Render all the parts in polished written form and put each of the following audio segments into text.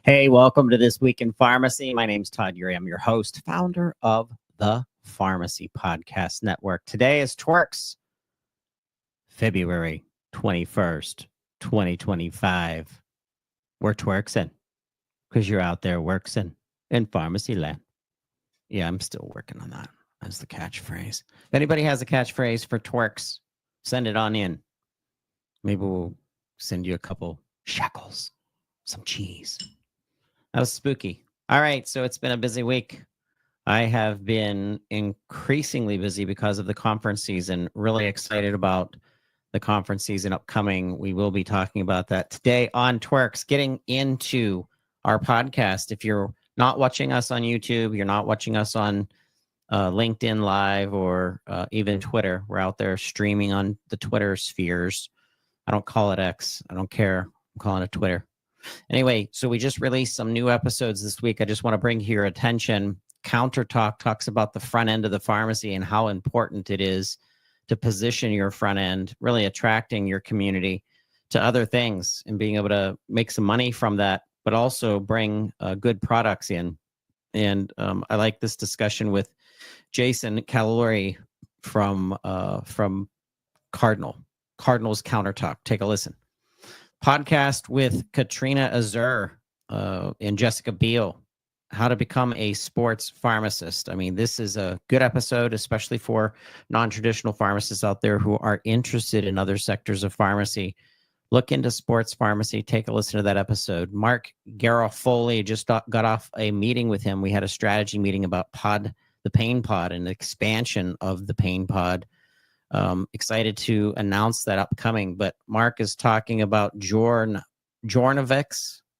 Hey, welcome to This Week in Pharmacy. My name's Todd Urey. I'm your host, founder of the Pharmacy Podcast Network. Today is TWIRx, February 21st, 2025. We're TWIRxing because you're out there working in pharmacy land. Yeah, I'm still working on that as the catchphrase. If anybody has a catchphrase for TWIRx, send it on in. Maybe we'll send you a couple shekels, some cheese. That was spooky. All right, so it's been a busy week. I have been increasingly busy because of the conference season. Really excited about the conference season upcoming. We will be talking about that today on TWIRx, getting into our podcast. If you're not watching us on YouTube, you're not watching us on LinkedIn Live or even Twitter, we're out there streaming on the Twitter spheres. I don't call it X. I don't care. I'm calling it Twitter. Anyway, so we just released some new episodes this week. I just want to bring to your attention. Counter Talk talks about the front end of the pharmacy and how important it is to position your front end, really attracting your community to other things and being able to make some money from that, but also bring good products in. And I like this discussion with Jason Calori from Cardinal's Counter Talk. Take a listen. Podcast with Katrina Azer and Jessica Beal, how to become a sports pharmacist. I mean, this is a good episode, especially for non-traditional pharmacists out there who are interested in other sectors of pharmacy. Look into sports pharmacy. Take a listen to that episode. Mark Garofoli just got off a meeting with him. We had a strategy meeting about the Pain Pod and the expansion of the Pain Pod. Excited to announce that upcoming, but Mark is talking about Jornavix.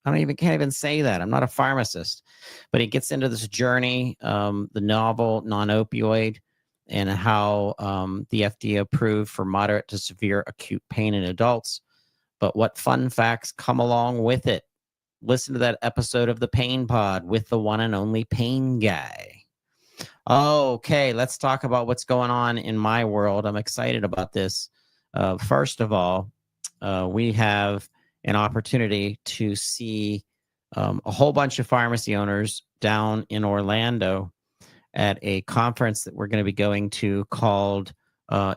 Can't even say that. I'm not a pharmacist, but he gets into this journey, the novel non-opioid, and how the FDA approved for moderate to severe acute pain in adults. But what fun facts come along with it? Listen to that episode of the Pain Pod with the one and only Pain Guy. Okay, let's talk about what's going on in my world. I'm excited about this. First of all, we have an opportunity to see a whole bunch of pharmacy owners down in Orlando at a conference that we're going to be going to called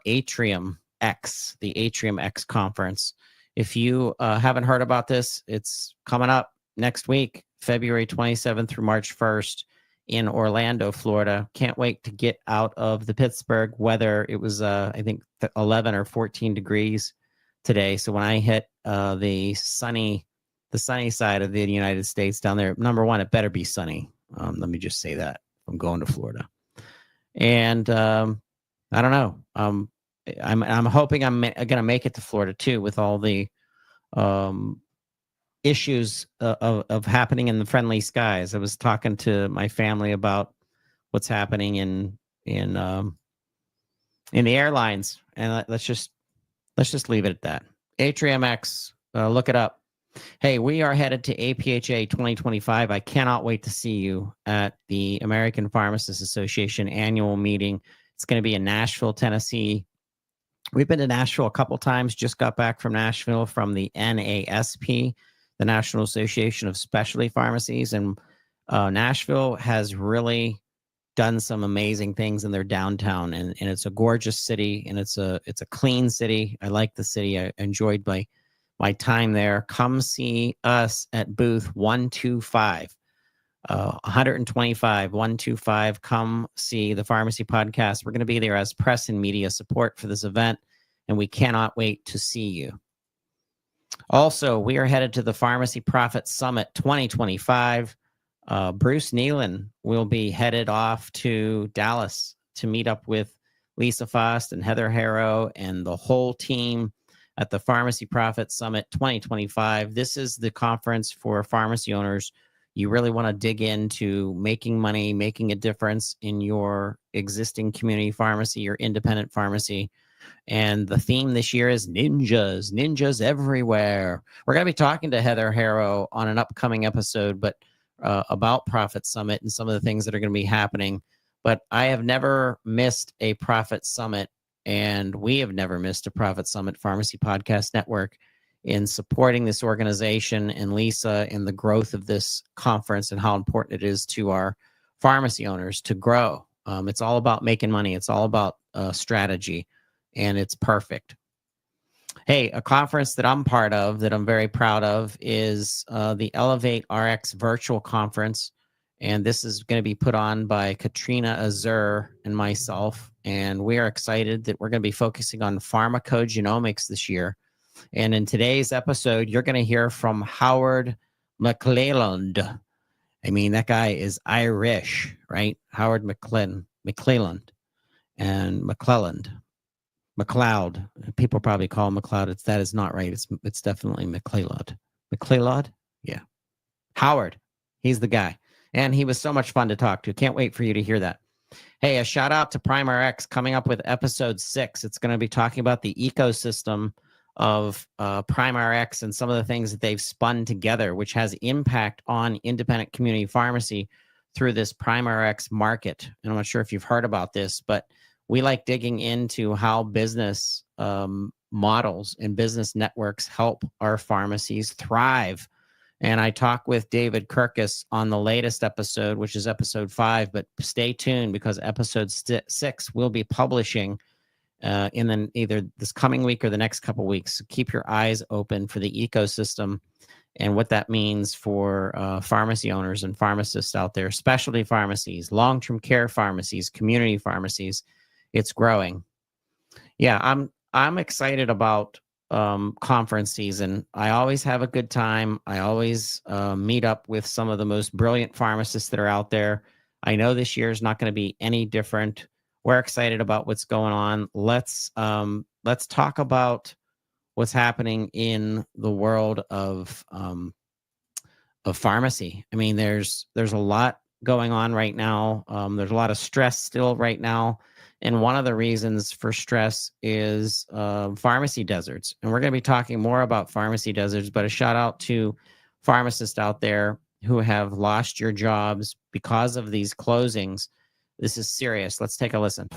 Atrium X, the Atrium X conference. If you haven't heard about this, it's coming up next week, February 27th through March 1st. In Orlando, Florida. Can't wait to get out of the Pittsburgh weather. It was, I think, 11 or 14 degrees today. So when I hit the sunny side of the United States down there, number one, it better be sunny. Let me just say that. I'm going to Florida. And I don't know. I'm hoping I'm going to make it to Florida, too, with all the issues of happening in the friendly skies. I was talking to my family about what's happening in the airlines, and let's just leave it at that. Atrium X, look it up. Hey, we are headed to APHA 2025. I cannot wait to see you at the American Pharmacists Association annual meeting. It's going to be in Nashville, Tennessee. We've been to Nashville a couple times. Just got back from Nashville from the NASP, the National Association of Specialty Pharmacies, and Nashville has really done some amazing things in their downtown, and it's a gorgeous city, and it's a clean city. I like the city. I enjoyed my time there. Come see us at booth 125, 125. Come see the Pharmacy Podcast. We're going to be there as press and media support for this event, and we cannot wait to see you. Also, we are headed to the Pharmacy Profit Summit 2025. Bruce Nealon will be headed off to Dallas to meet up with Lisa Fost and Heather Harrow and the whole team at the Pharmacy Profit Summit 2025. This is the conference for pharmacy owners. You really want to dig into making money, making a difference in your existing community pharmacy, your independent pharmacy. And the theme this year is ninjas everywhere. We're going to be talking to Heather Harrow on an upcoming episode, but about Profit Summit and some of the things that are going to be happening. But I have never missed a Profit Summit, and we have never missed a Profit Summit Pharmacy Podcast Network in supporting this organization and Lisa in the growth of this conference and how important it is to our pharmacy owners to grow. It's all about making money. It's all about strategy, and it's perfect. Hey, a conference that I'm part of that I'm very proud of is the ElevateRx virtual conference. And this is going to be put on by Katrina Azer and myself. And we are excited that we're going to be focusing on pharmacogenomics this year. And in today's episode, you're going to hear from Howard McLeod. I mean, that guy is Irish, right? Howard McLeod and McLeod. People probably call him McLeod. That is not right. It's definitely McLeod. McLeod? Yeah. Howard. He's the guy. And he was so much fun to talk to. Can't wait for you to hear that. Hey, a shout out to PrimeRx coming up with episode 6. It's going to be talking about the ecosystem of PrimeRx and some of the things that they've spun together, which has impact on independent community pharmacy through this PrimeRx market. And I'm not sure if you've heard about this, but we like digging into how business models and business networks help our pharmacies thrive. And I talk with David Kirkus on the latest episode, which is episode 5, but stay tuned because episode 6 will be publishing in either this coming week or the next couple weeks. So keep your eyes open for the ecosystem and what that means for pharmacy owners and pharmacists out there, specialty pharmacies, long-term care pharmacies, community pharmacies. It's growing. Yeah, I'm excited about conference season. I always have a good time. I always meet up with some of the most brilliant pharmacists that are out there. I know this year is not going to be any different. We're excited about what's going on. Let's talk about what's happening in the world of pharmacy. I mean, there's a lot going on right now. There's a lot of stress still right now. And one of the reasons for stress is pharmacy deserts. And we're going to be talking more about pharmacy deserts, but a shout out to pharmacists out there who have lost your jobs because of these closings. This is serious. Let's take a listen.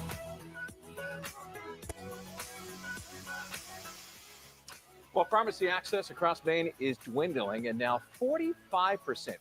Well, pharmacy access across Maine is dwindling, and now 45%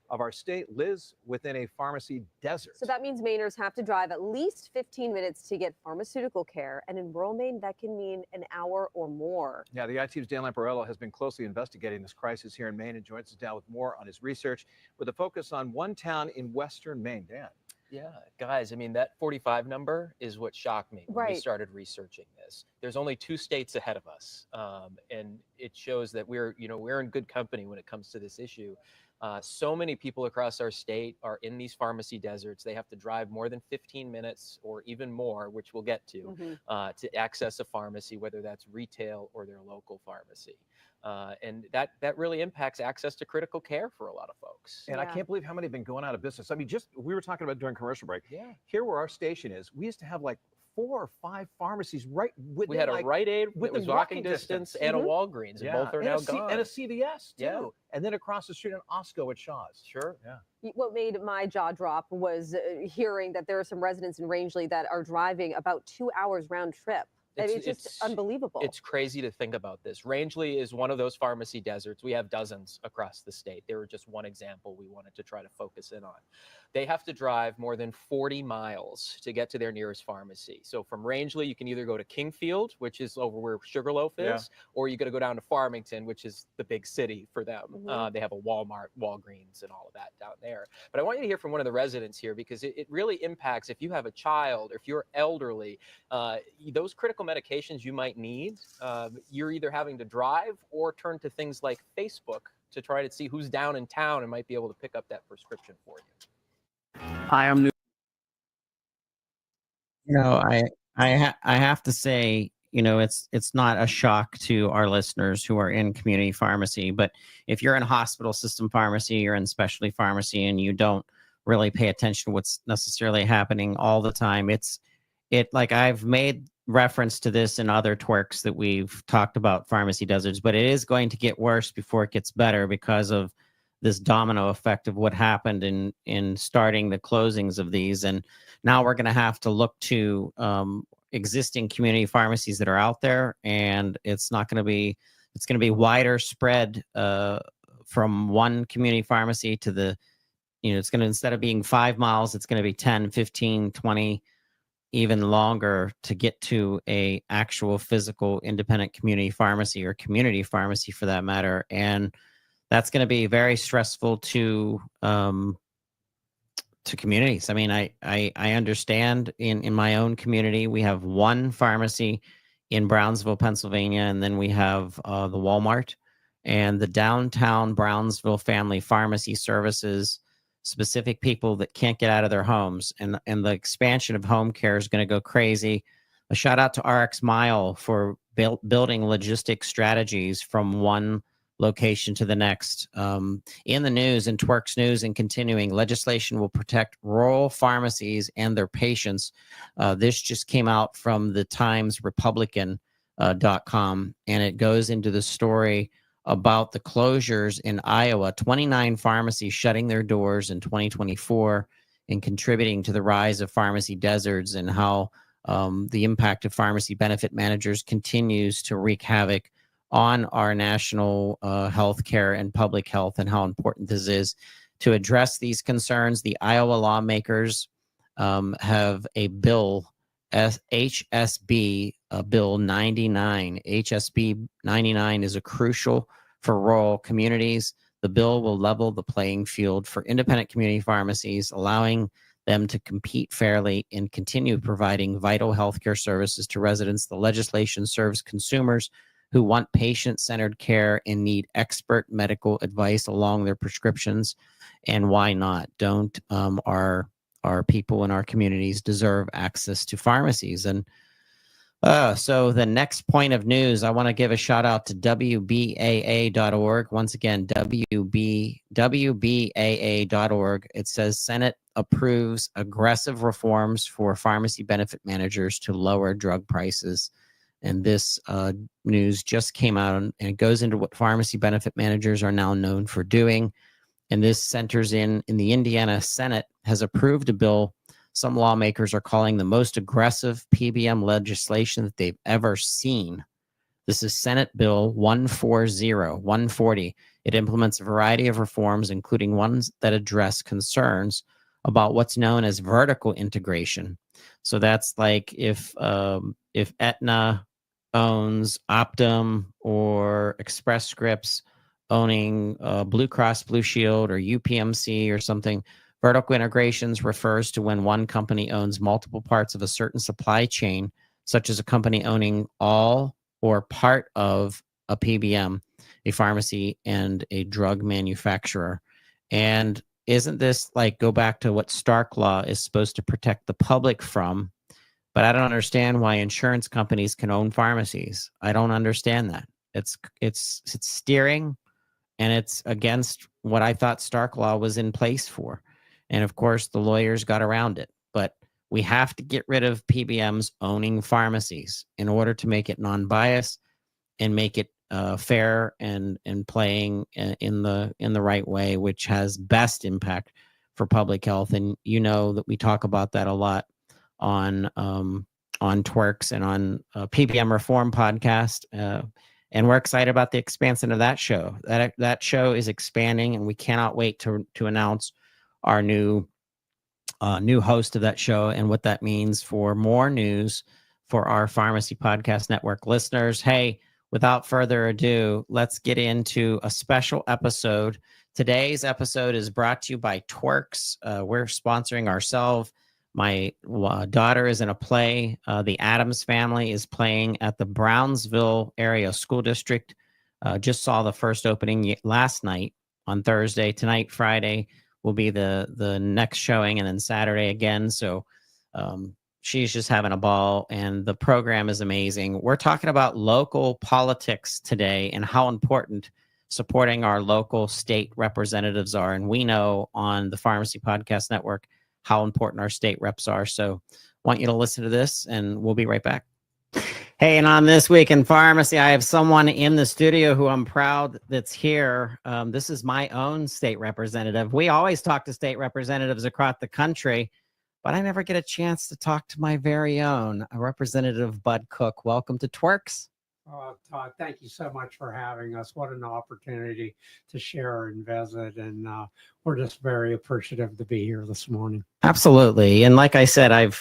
of our state lives within a pharmacy desert. So that means Mainers have to drive at least 15 minutes to get pharmaceutical care. And in rural Maine, that can mean an hour or more. Yeah, the ITV's Dan Lamparello has been closely investigating this crisis here in Maine and joins us now with more on his research with a focus on one town in Western Maine. Dan. Yeah, guys, I mean, that 45 number is what shocked me when we Right. started researching this. There's only 2 states ahead of us, and it shows that we're in good company when it comes to this issue. So many people across our state are in these pharmacy deserts. They have to drive more than 15 minutes or even more, which we'll get to access a pharmacy, whether that's retail or their local pharmacy. And that really impacts access to critical care for a lot of folks. And I can't believe how many have been going out of business. I mean, we were talking about during commercial break. Yeah. Here where our station is, we used to have like 4 or 5 pharmacies right within. We had a Rite Aid that within was walking distance and a Walgreens, and both are now gone. And a CVS too. Yeah. And then across the street, an Osco at Shaw's. Sure. Yeah. What made my jaw drop was hearing that there are some residents in Rangeley that are driving about 2 hours round trip. It's just unbelievable. It's crazy to think about this. Rangeley is one of those pharmacy deserts. We have dozens across the state. They were just one example we wanted to try to focus in on. They have to drive more than 40 miles to get to their nearest pharmacy. So from Rangeley, you can either go to Kingfield, which is over where Sugarloaf is, or you got to go down to Farmington, which is the big city for them. They have a Walmart, Walgreens, and all of that down there. But I want you to hear from one of the residents here because it really impacts if you have a child or if you're elderly, those critical medications you might need, you're either having to drive or turn to things like Facebook to try to see who's down in town and might be able to pick up that prescription for you. Hi, I'm new. I have to say, it's not a shock to our listeners who are in community pharmacy, but if you're in hospital system pharmacy, you're in specialty pharmacy, and you don't really pay attention to what's necessarily happening all the time, like I've made reference to this in other TWIRx that we've talked about pharmacy deserts, but it is going to get worse before it gets better because of this domino effect of what happened in starting the closings of these. And now we're going to have to look to existing community pharmacies that are out there, and it's not going to be It's going to be wider spread from one community pharmacy to the, it's going to, instead of being 5 miles, it's going to be 10, 15, 20, even longer to get to a actual physical independent community pharmacy, or community pharmacy for that matter. And that's going to be very stressful to communities. I mean, I understand in my own community, we have one pharmacy in Brownsville, Pennsylvania, and then we have the Walmart, and the downtown Brownsville family pharmacy services specific people that can't get out of their homes, and the expansion of home care is going to go crazy. A shout out to RX Mile for building logistic strategies from one location to the next. In the news, in TWIRx news and continuing, legislation will protect rural pharmacies and their patients. This just came out from the Times Republican.com, and it goes into the story about the closures in Iowa, 29 pharmacies shutting their doors in 2024 and contributing to the rise of pharmacy deserts, and how the impact of pharmacy benefit managers continues to wreak havoc on our national health care and public health, and how important this is. To address these concerns, the Iowa lawmakers have a bill, HSB Bill 99. HSB 99 is a crucial for rural communities. The bill will level the playing field for independent community pharmacies, allowing them to compete fairly and continue providing vital healthcare services to residents. The legislation serves consumers who want patient-centered care and need expert medical advice along their prescriptions. And why not? Don't our people in our communities deserve access to pharmacies? And so the next point of news, I want to give a shout out to WBAA.org. Once again, WBAA.org. It says Senate approves aggressive reforms for pharmacy benefit managers to lower drug prices. And this news just came out, and it goes into what pharmacy benefit managers are now known for doing. And this centers in the Indiana Senate has approved a bill some lawmakers are calling the most aggressive PBM legislation that they've ever seen. This is Senate Bill 140. It implements a variety of reforms, including ones that address concerns about what's known as vertical integration. So that's like if Aetna owns Optum, or Express Scripts owning Blue Cross Blue Shield or UPMC or something. Vertical integrations refers to when one company owns multiple parts of a certain supply chain, such as a company owning all or part of a PBM, a pharmacy, and a drug manufacturer. And isn't this like, go back to what Stark Law is supposed to protect the public from? But I don't understand why insurance companies can own pharmacies. I don't understand that. It's steering, and it's against what I thought Stark Law was in place for. And of course, the lawyers got around it. But we have to get rid of PBMs owning pharmacies in order to make it non-biased and make it fair and playing in the right way, which has best impact for public health. And you know that we talk about that a lot on TWIRx and on PBM Reform podcast. And we're excited about the expansion of that show. That show is expanding, and we cannot wait to announce our new host of that show and what that means for more news for our Pharmacy Podcast Network listeners. Hey, without further ado, let's get into a special episode. Today's episode is brought to you by TWIRx. We're sponsoring ourselves. My daughter is in a play. The Addams Family is playing at the Brownsville Area School District. Just saw the first opening last night on Thursday. Tonight, Friday, will be the next showing, and then Saturday again. So she's just having a ball, and the program is amazing. We're talking about local politics today and how important supporting our local state representatives are. And we know on the Pharmacy Podcast Network how important our state reps are. So I want you to listen to this, and we'll be right back. Hey, and on This Week in Pharmacy, I have someone in the studio who I'm proud that's here. This is my own state representative. We always talk to state representatives across the country, but I never get a chance to talk to my very own Representative Bud Cook. Welcome to TWIRx. Todd, thank you so much for having us. What an opportunity to share and visit. And we're just very appreciative to be here this morning. Absolutely. And like I said,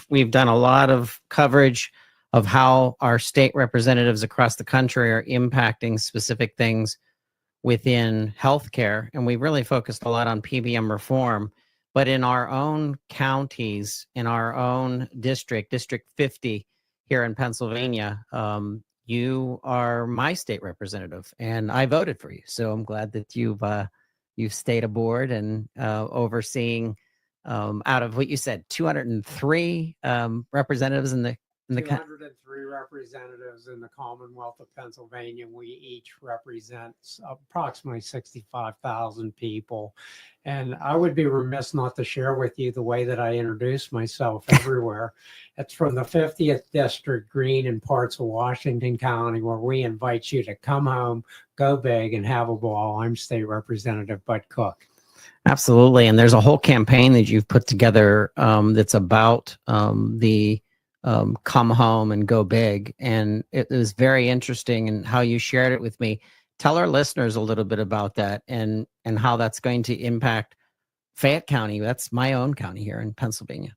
we've done a lot of coverage of how our state representatives across the country are impacting specific things within healthcare. And we really focused a lot on PBM reform, but in our own counties, in our own District 50 here in Pennsylvania, you are my state representative and I voted for you. So I'm glad that you've stayed aboard and overseeing out of what you said, 203 representatives in the 203 representatives in the Commonwealth of Pennsylvania. We each represent approximately 65,000 people. And I would be remiss not to share with you the way that I introduce myself everywhere. It's from the 50th District, Greene, and parts of Washington County, where we invite you to come home, go big, and have a ball. I'm State Representative Bud Cook. Absolutely. And there's a whole campaign that you've put together that's about the come home and go big. And it was very interesting in how you shared it with me. Tell our listeners a little bit about that and how that's going to impact Fayette County. That's my own county here in Pennsylvania.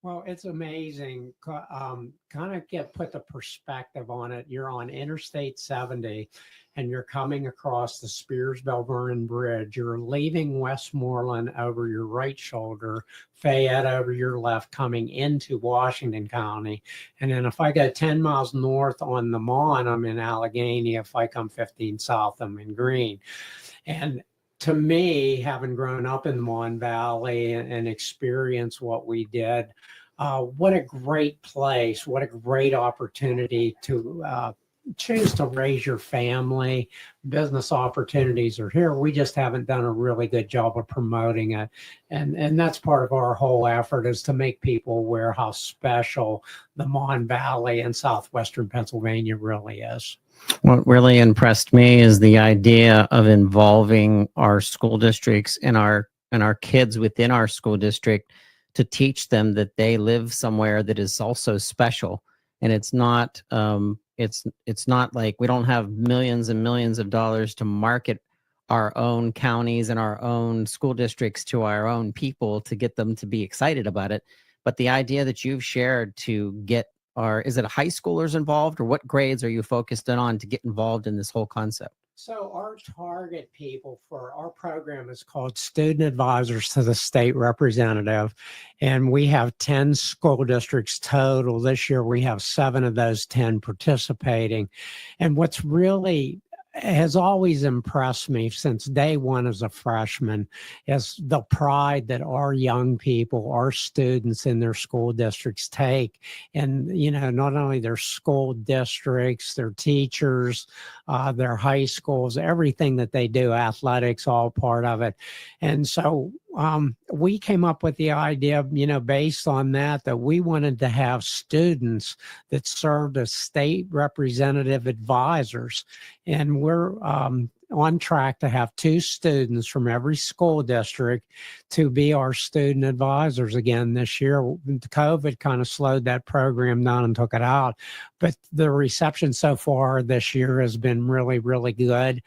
Well, it's amazing. Kind of put the perspective on it. You're on Interstate 70 and you're coming across the Spears-Bell Vernon Bridge. You're leaving Westmoreland over your right shoulder, Fayette over your left, coming into Washington County. And then if I go 10 miles north on the Mon, I'm in Allegheny. If I come 15 south, I'm in Greene. And to me, having grown up in the Mon Valley and experienced what we did, what a great place, what a great opportunity to choose to raise your family. Business opportunities are here. We just haven't done a really good job of promoting it. And that's part of our whole effort, is to make people aware how special the Mon Valley and Southwestern Pennsylvania really is. What really impressed me is the idea of involving our school districts and our kids within our school district to teach them that they live somewhere that is also special. And it's not like we don't have millions and millions of dollars to market our own counties and our own school districts to our own people to get them to be excited about it. But the idea that you've shared to get is it high schoolers involved, or what grades are you focused on to get involved in this whole concept? So our target people for our program is called Student Advisors to the State Representative. And we have 10 school districts total. This year, we have 7 of those 10 participating. And what's really has always impressed me since day one as a freshman is the pride that our young people, our students in their school districts take. And, you know, not only their school districts, their teachers, their high schools, everything that they do, athletics, all part of it. And so we came up with the idea, you know, based on that we wanted to have students that served as state representative advisors. And we're on track to have 2 students from every school district to be our student advisors again this year. COVID kind of slowed that program down and took it out, but the reception so far this year has been really, really good.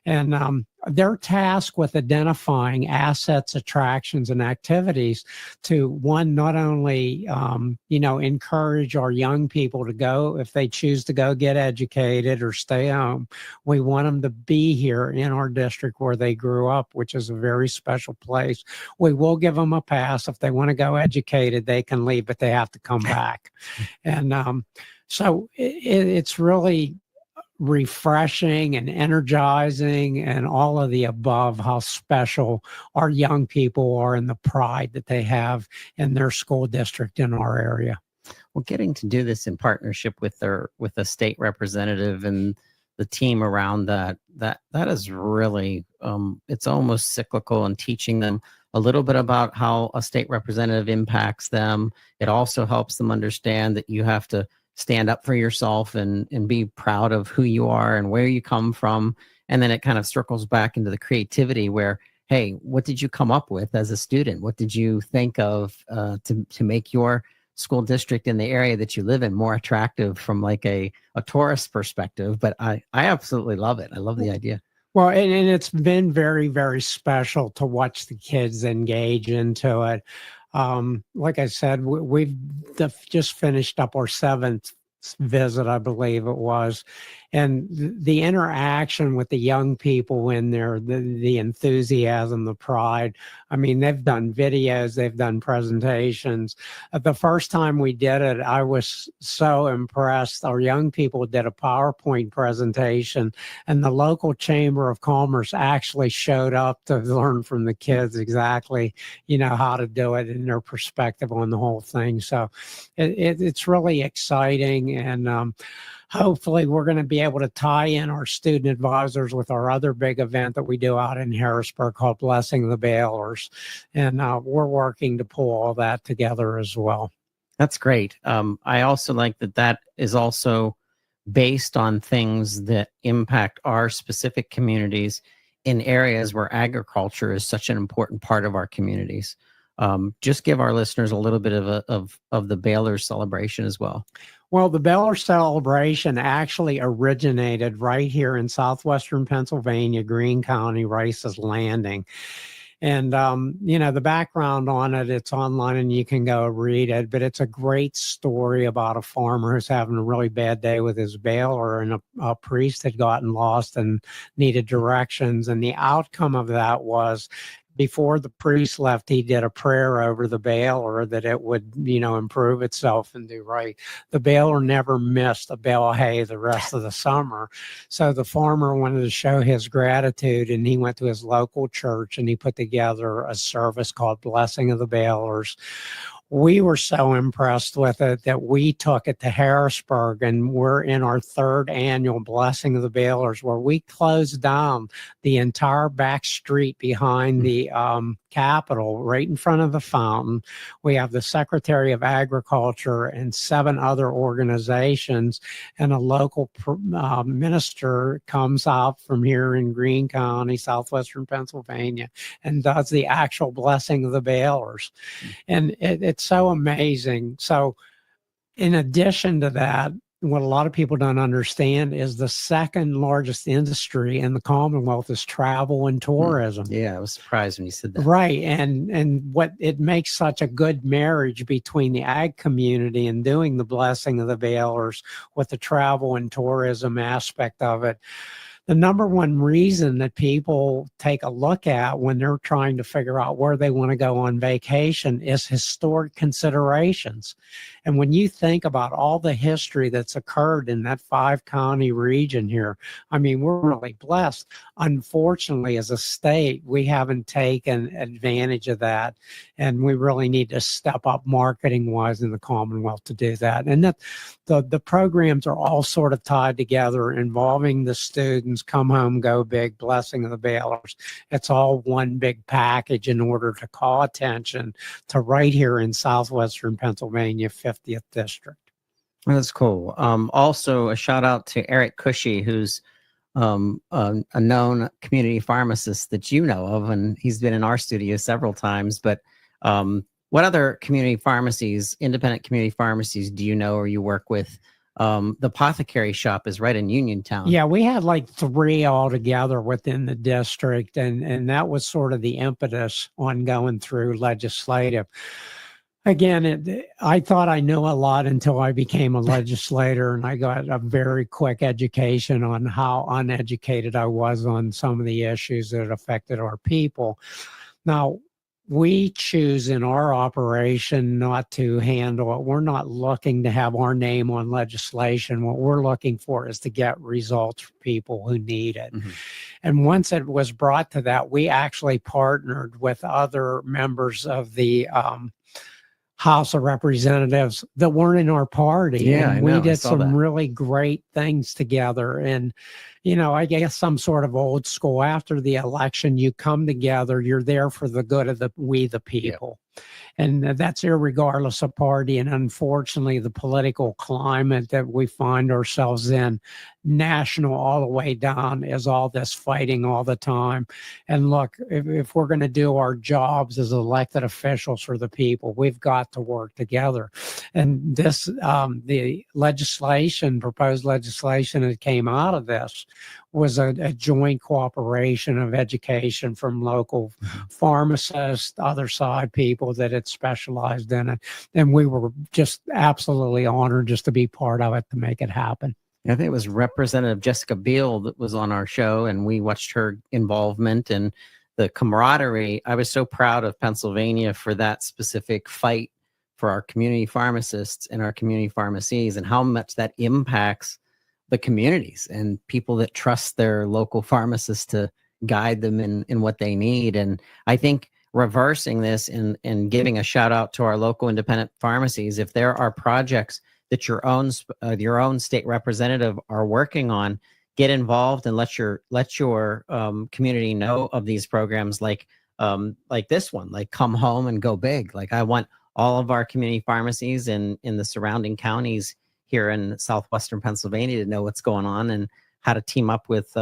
And they're tasked with identifying assets, attractions, and activities to, one, not only, you know, encourage our young people to go, if they choose to go get educated or stay home, we want them to be here in our district where they grew up, which is a very special place. We will give them a pass. If they want to go educated, they can leave, but they have to come back. And so it's really refreshing and energizing and all of the above, how special our young people are and the pride that they have in their school district in our area. Well, getting to do this in partnership with a state representative and the team around that is really it's almost cyclical, and teaching them a little bit about how a state representative impacts them. It also helps them understand that you have to stand up for yourself and be proud of who you are and where you come from. And then it kind of circles back into the creativity where, hey, what did you come up with as a student? What did you think of to make your school district in the area that you live in more attractive from like a tourist perspective. But I absolutely love it. I love the idea. Well, and it's been very, very special to watch the kids engage into it. Like I said, we've just finished up our 7th visit, I believe it was. And the interaction with the young people in there, the enthusiasm, the pride. I mean, they've done videos, they've done presentations. The first time we did it, I was so impressed. Our young people did a PowerPoint presentation, and the local Chamber of Commerce actually showed up to learn from the kids exactly, how to do it and their perspective on the whole thing. So it's really exciting. And hopefully we're going to be able to tie in our student advisors with our other big event that we do out in Harrisburg called Blessing the Bailers. And we're working to pull all that together as well. That's great. I also like that is also based on things that impact our specific communities in areas where agriculture is such an important part of our communities. Just give our listeners a little bit of the Baylor celebration as well. Well, the Baylor celebration actually originated right here in Southwestern Pennsylvania, Greene County, Rice's Landing. And, the background on it, it's online and you can go read it, but it's a great story about a farmer who's having a really bad day with his baler, and a priest had gotten lost and needed directions. And the outcome of that was, before the priest left, he did a prayer over the baler that it would, improve itself and do right. The baler never missed a bale of hay the rest of the summer. So the farmer wanted to show his gratitude, and he went to his local church and he put together a service called Blessing of the Balers. We were so impressed with it that we took it to Harrisburg, and we're in our 3rd annual Blessing of the Balers, where we closed down the entire back street behind the Capitol, right in front of the fountain. We have the Secretary of Agriculture and 7 other organizations, and a local minister comes out from here in Greene County, Southwestern Pennsylvania, and does the actual Blessing of the Balers. And it's so amazing. So in addition to that, what a lot of people don't understand is the 2nd largest industry in the Commonwealth is travel and tourism. Yeah, I was surprised when you said that. Right. And what it makes such a good marriage between the ag community and doing the Blessing of the Balers with the travel and tourism aspect of it. The number one reason that people take a look at when they're trying to figure out where they want to go on vacation is historic considerations. And when you think about all the history that's occurred in that 5-county region here, I mean, we're really blessed. Unfortunately, as a state, we haven't taken advantage of that. And we really need to step up marketing-wise in the Commonwealth to do that. And that the programs are all sort of tied together, involving the students, Come Home, Go Big, Blessing of the Balers. It's all one big package in order to call attention to right here in Southwestern Pennsylvania, 50th District. That's cool. Also, a shout out to Eric Cushy, who's a known community pharmacist that you know of, and he's been in our studio several times. But what other community pharmacies, independent community pharmacies, do you know or you work with? The apothecary shop is right in Uniontown. Yeah, we had like 3 altogether within the district, and that was sort of the impetus on going through legislative. Again, I thought I knew a lot until I became a legislator, and I got a very quick education on how uneducated I was on some of the issues that affected our people. Now, we choose in our operation not to handle it. We're not looking to have our name on legislation. What we're looking for is to get results for people who need it. Mm-hmm. And once it was brought to that, we actually partnered with other members of the House of Representatives that weren't in our party. Yeah, and we did some really great things together. And, I guess some sort of old school, after the election, you come together, you're there for the good of we the people. And that's irregardless of party. And unfortunately, the political climate that we find ourselves in, national all the way down, is all this fighting all the time. And look, if we're going to do our jobs as elected officials for the people, we've got to work together. And this, the proposed legislation that came out of this was a joint cooperation of education from local pharmacists, other side people that had specialized in it. And we were just absolutely honored just to be part of it to make it happen. I think it was Representative Jessica Biel that was on our show, and we watched her involvement and the camaraderie. I was so proud of Pennsylvania for that specific fight for our community pharmacists and our community pharmacies, and how much that impacts the communities and people that trust their local pharmacists to guide them in what they need. And I think reversing this and giving a shout out to our local independent pharmacies, if there are projects that your own state representative are working on, get involved and let your community know of these programs like this one, like Come Home and Go Big. Like, I want all of our community pharmacies in the surrounding counties here in Southwestern Pennsylvania to know what's going on and how to team up with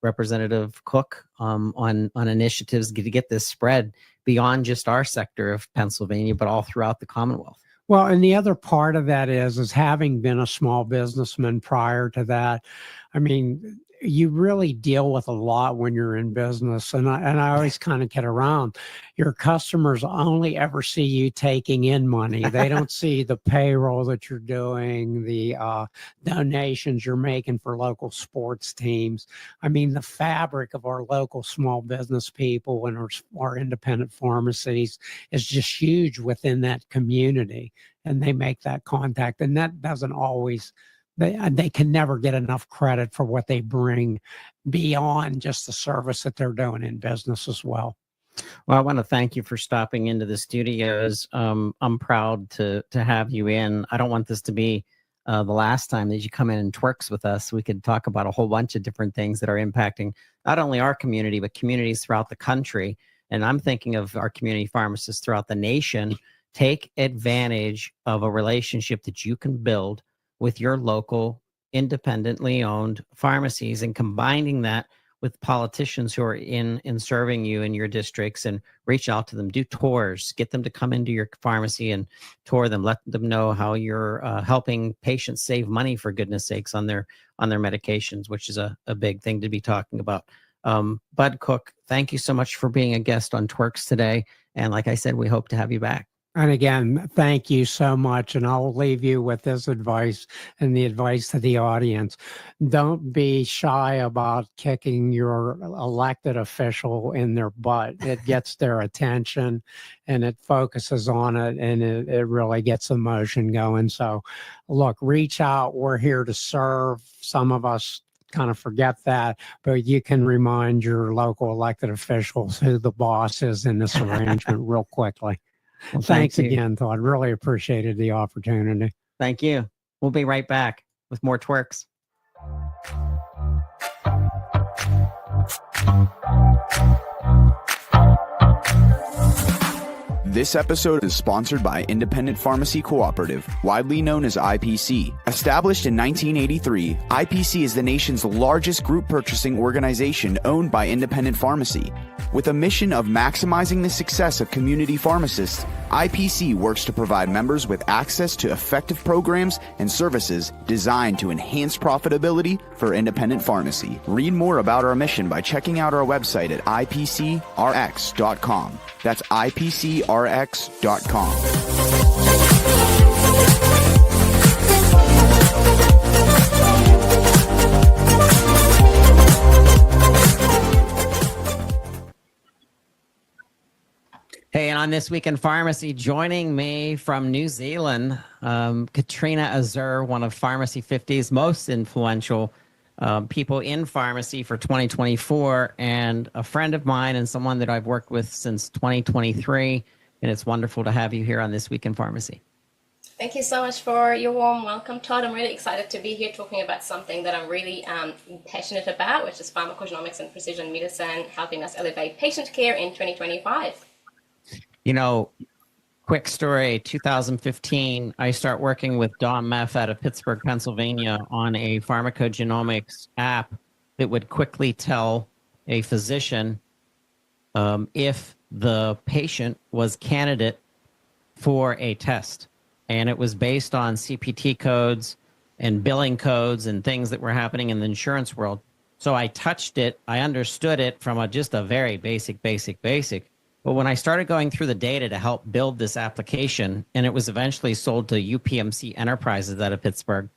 Representative Cook on initiatives to get this spread beyond just our sector of Pennsylvania, but all throughout the Commonwealth. Well, and the other part of that is having been a small businessman prior to that, I mean, you really deal with a lot when you're in business. And I always kind of get around. Your customers only ever see you taking in money. They don't see the payroll that you're doing, the donations you're making for local sports teams. I mean, the fabric of our local small business people and our independent pharmacies is just huge within that community. And they make that contact. And that doesn't always... They can never get enough credit for what they bring beyond just the service that they're doing in business as well. Well, I want to thank you for stopping into the studios. I'm proud to have you in. I don't want this to be the last time that you come in and TWIRx with us. We could talk about a whole bunch of different things that are impacting not only our community, but communities throughout the country. And I'm thinking of our community pharmacists throughout the nation. Take advantage of a relationship that you can build with your local independently owned pharmacies, and combining that with politicians who are in serving you in your districts, and reach out to them, do tours, get them to come into your pharmacy and tour them, let them know how you're helping patients save money, for goodness sakes, on their medications, which is a big thing to be talking about. Bud Cook, thank you so much for being a guest on TWIRx today. And like I said, we hope to have you back. And again, thank you so much. And I'll leave you with this advice and the advice to the audience. Don't be shy about kicking your elected official in their butt. It gets their attention and it focuses on it, and it really gets the motion going. So look, reach out. We're here to serve. Some of us kind of forget that, but you can remind your local elected officials who the boss is in this arrangement real quickly. Well, thanks again, Todd. Really appreciated the opportunity. Thank you. We'll be right back with more TWIRx. This episode is sponsored by Independent Pharmacy Cooperative, widely known as IPC. Established in 1983, IPC is the nation's largest group purchasing organization owned by independent pharmacy. With a mission of maximizing the success of community pharmacists, IPC works to provide members with access to effective programs and services designed to enhance profitability for independent pharmacy. Read more about our mission by checking out our website at ipcrx.com. That's ipcrx.com. Hey, and on This Week in Pharmacy, joining me from New Zealand, Katrina Azer, one of Pharmacy 50's most influential people in pharmacy for 2024, and a friend of mine and someone that I've worked with since 2023. And it's wonderful to have you here on This Week in Pharmacy. Thank you so much for your warm welcome, Todd. I'm really excited to be here talking about something that I'm really passionate about, which is pharmacogenomics and precision medicine, helping us elevate patient care in 2025. You know, quick story, 2015, I start working with Don Meff out of Pittsburgh, Pennsylvania on a pharmacogenomics app that would quickly tell a physician if the patient was candidate for a test. And it was based on CPT codes and billing codes and things that were happening in the insurance world. So I touched it. I understood it from just a very basic. But when I started going through the data to help build this application, and it was eventually sold to UPMC Enterprises out of Pittsburgh,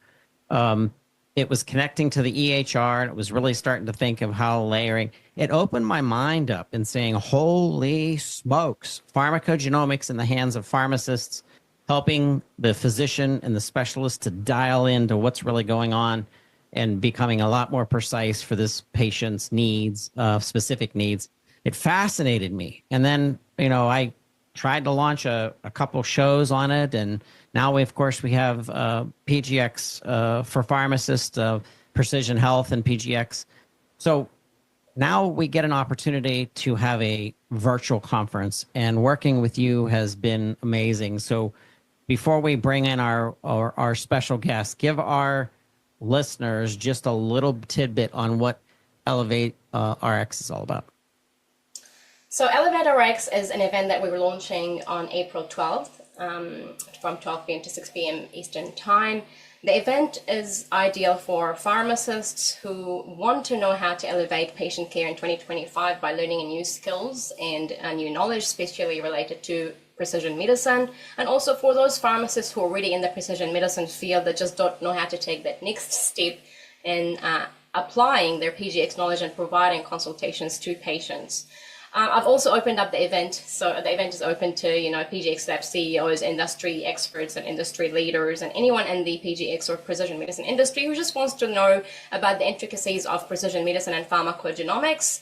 it was connecting to the EHR, and it was really starting to think of how layering. It opened my mind up and saying, holy smokes, pharmacogenomics in the hands of pharmacists, helping the physician and the specialist to dial into what's really going on and becoming a lot more precise for this patient's needs, specific needs. It fascinated me. And then, I tried to launch a couple shows on it. And now, of course, we have PGX for pharmacists, Precision Health and PGX. So now we get an opportunity to have a virtual conference, and working with you has been amazing. So before we bring in our special guest, give our listeners just a little tidbit on what ElevateRx is all about. So ElevateRx is an event that we were launching on April 12th from 12 p.m. to 6 p.m. Eastern Time. The event is ideal for pharmacists who want to know how to elevate patient care in 2025 by learning new skills and new knowledge, especially related to precision medicine, and also for those pharmacists who are already in the precision medicine field that just don't know how to take that next step in applying their PGX knowledge and providing consultations to patients. I've also opened up the event, so the event is open to PGX lab CEOs, industry experts, and industry leaders, and anyone in the PGX or precision medicine industry who just wants to know about the intricacies of precision medicine and pharmacogenomics.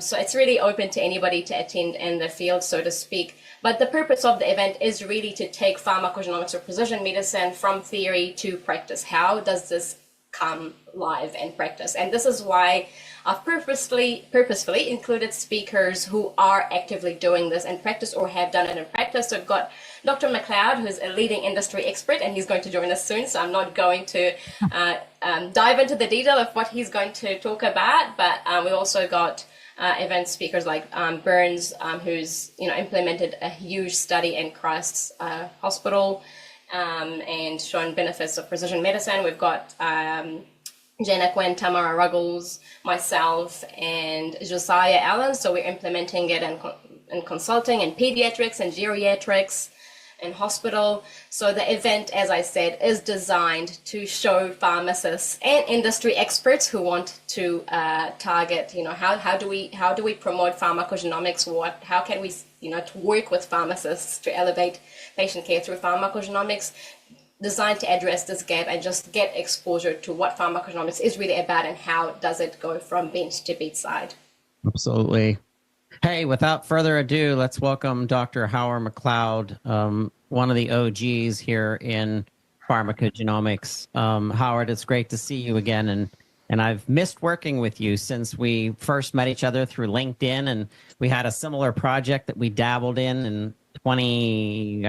So it's really open to anybody to attend in the field, so to speak. But the purpose of the event is really to take pharmacogenomics or precision medicine from theory to practice. How does this come live in practice? And this is why I've purposefully included speakers who are actively doing this in practice or have done it in practice. So we've got Dr. McLeod, who's a leading industry expert, and he's going to join us soon. So I'm not going to dive into the detail of what he's going to talk about, but we also got event speakers like Burns, who's implemented a huge study in Christ's Hospital and shown benefits of precision medicine. We've got Jenna Quinn, Tamara Ruggles, myself, and Josiah Allen. So we're implementing it in consulting and pediatrics and geriatrics and hospital. So the event, as I said, is designed to show pharmacists and industry experts who want to target, how do we promote pharmacogenomics? How can we, to work with pharmacists to elevate patient care through pharmacogenomics, designed to address this gap and just get exposure to what pharmacogenomics is really about and how does it go from bench to bedside. Absolutely. Hey, without further ado, let's welcome Dr. Howard McLeod, one of the OGs here in pharmacogenomics. Howard, it's great to see you again, and I've missed working with you since we first met each other through LinkedIn, and we had a similar project that we dabbled in 22,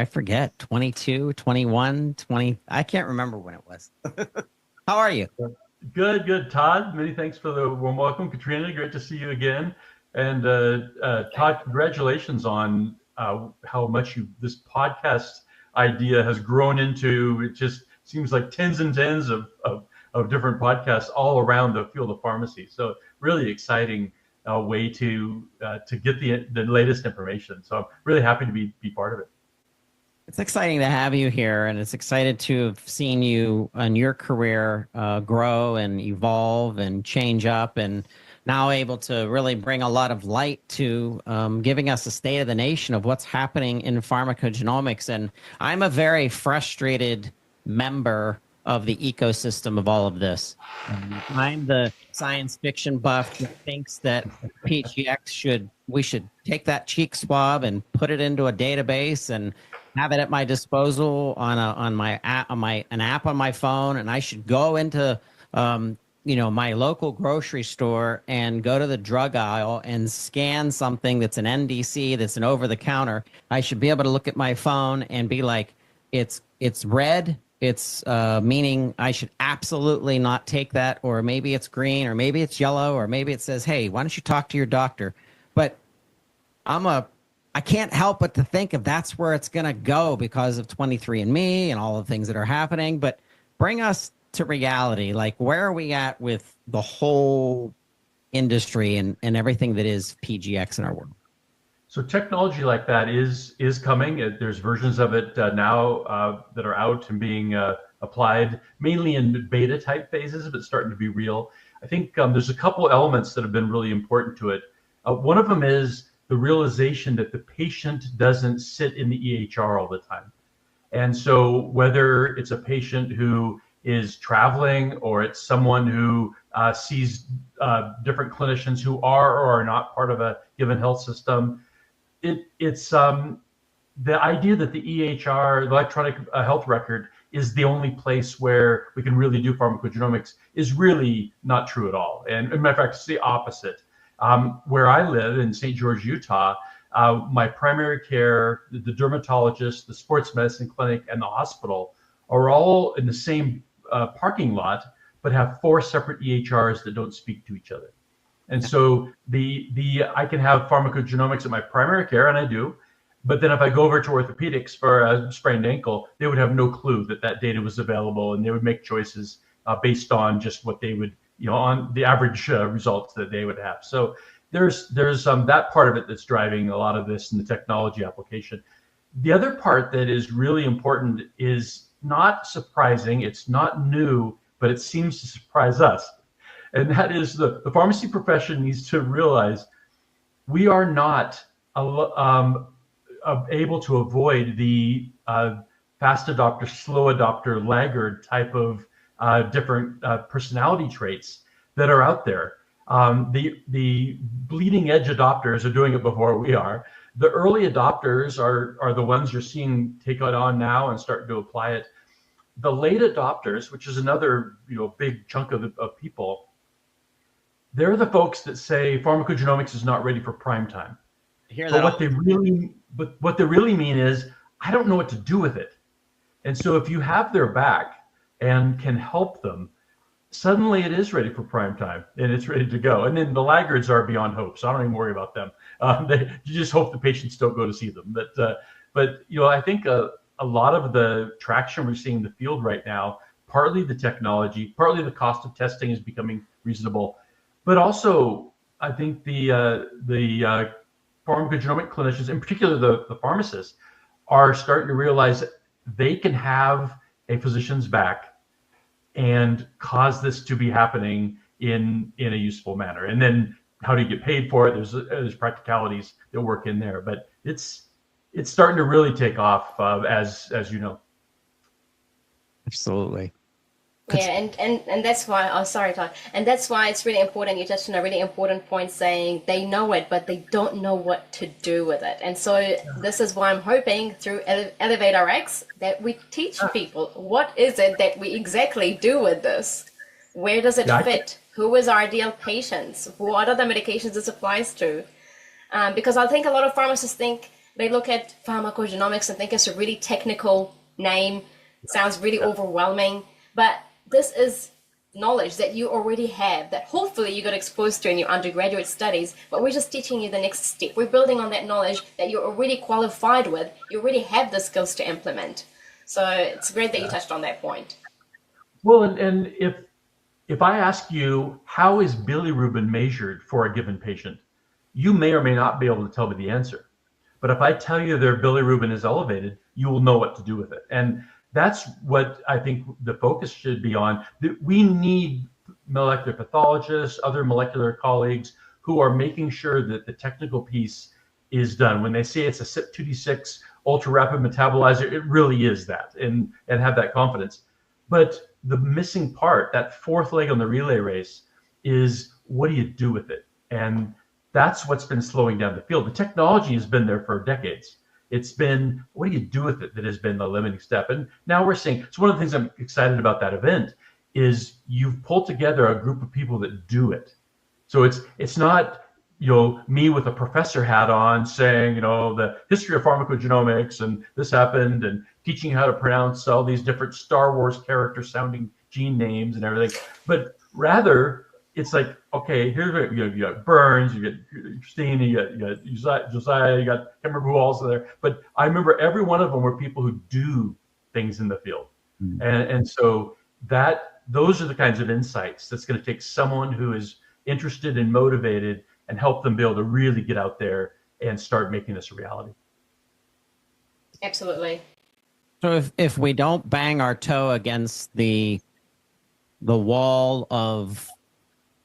21, 20. I can't remember when it was. How are you? Good, Todd. Many thanks for the warm welcome. Katrina, great to see you again. And Todd, congratulations on how much this podcast idea has grown into. It just seems like tens and tens of different podcasts all around the field of pharmacy. So really exciting way to get the latest information. So I'm really happy to be part of it. It's exciting to have you here, and it's excited to have seen you and your career grow and evolve and change up, and now able to really bring a lot of light to giving us a state of the nation of what's happening in pharmacogenomics. And I'm a very frustrated member of the ecosystem of all of this. I'm the science fiction buff who thinks that PGX we should take that cheek swab and put it into a database and have it at my disposal on an app on my phone, and I should go into my local grocery store and go to the drug aisle and scan something that's an NDC, that's an over the counter, I should be able to look at my phone and be like, it's red. It's meaning I should absolutely not take that, or maybe it's green, or maybe it's yellow, or maybe it says, hey, why don't you talk to your doctor? But I can't help but to think if that's where it's going to go because of 23andMe and all the things that are happening. But bring us to reality. Like, where are we at with the whole industry and everything that is PGX in our world? So technology like that is coming. There's versions of it now that are out and being applied, mainly in beta type phases, but starting to be real. I think there's a couple elements that have been really important to it. One of them is the realization that the patient doesn't sit in the EHR all the time. And so whether it's a patient who is traveling or it's someone who sees different clinicians who are or are not part of a given health system, it's the idea that the EHR, the electronic health record, is the only place where we can really do pharmacogenomics is really not true at all. And as a matter of fact, it's the opposite. Where I live in St. George, Utah, my primary care, the dermatologist, the sports medicine clinic, and the hospital are all in the same parking lot, but have 4 separate EHRs that don't speak to each other. And so I can have pharmacogenomics at my primary care, and I do. But then if I go over to orthopedics for a sprained ankle, they would have no clue that data was available, and they would make choices based on just what they would, on the average results that they would have. So there's that part of it that's driving a lot of this in the technology application. The other part that is really important is not surprising. It's not new, but it seems to surprise us. And that is the pharmacy profession needs to realize we are not able to avoid the fast adopter, slow adopter, laggard type of different personality traits that are out there. The bleeding edge adopters are doing it before we are. The early adopters are the ones you're seeing take it on now and start to apply it. The late adopters, which is another big chunk of people, they're the folks that say pharmacogenomics is not ready for prime time. But what they really mean is, I don't know what to do with it. And so if you have their back and can help them, suddenly it is ready for prime time and it's ready to go. And then the laggards are beyond hope, so I don't even worry about them. You just hope the patients don't go to see them. But I think a lot of the traction we're seeing in the field right now, partly the technology, partly the cost of testing is becoming reasonable, but also I think the pharmacogenomic clinicians, in particular the pharmacists, are starting to realize they can have a physician's back and cause this to be happening in a useful manner. And then how do you get paid for it? There's practicalities that work in there, but it's starting to really take off as you know. Absolutely. Yeah, and that's why, oh, sorry, Todd. And that's why it's really important. You touched on a really important point saying they know it, but they don't know what to do with it. And so this is why I'm hoping through ElevateRx that we teach people what is it that we exactly do with this? Where does it fit? Who is our ideal patients? What are the medications this applies to? Because I think a lot of pharmacists they look at pharmacogenomics and think it's a really technical name, sounds really overwhelming, but this is knowledge that you already have, that hopefully you got exposed to in your undergraduate studies, but we're just teaching you the next step. We're building on that knowledge that you're already qualified with. You already have the skills to implement. So it's great that you touched on that point. Well, and if I ask you, how is bilirubin measured for a given patient, you may or may not be able to tell me the answer. But if I tell you their bilirubin is elevated, you will know what to do with it. And that's what I think the focus should be on. We need molecular pathologists, other molecular colleagues who are making sure that the technical piece is done. When they say it's a CYP2D6 ultra rapid metabolizer, it really is that, and have that confidence. But the missing part, that fourth leg on the relay race, is what do you do with it? And that's what's been slowing down the field. The technology has been there for decades. It's been, what do you do with it, that has been the limiting step. And now we're seeing, so one of the things I'm excited about that event is you've pulled together a group of people that do it. So it's not, me with a professor hat on saying, the history of pharmacogenomics and this happened and teaching how to pronounce all these different Star Wars character sounding gene names and everything. But rather, it's like, okay, here's you got Burns, you got Christine, you got Josiah, you got, I can't remember who else is there. But I remember every one of them were people who do things in the field. Mm-hmm. And so those are the kinds of insights that's going to take someone who is interested and motivated and help them be able to really get out there and start making this a reality. Absolutely. So if we don't bang our toe against the wall of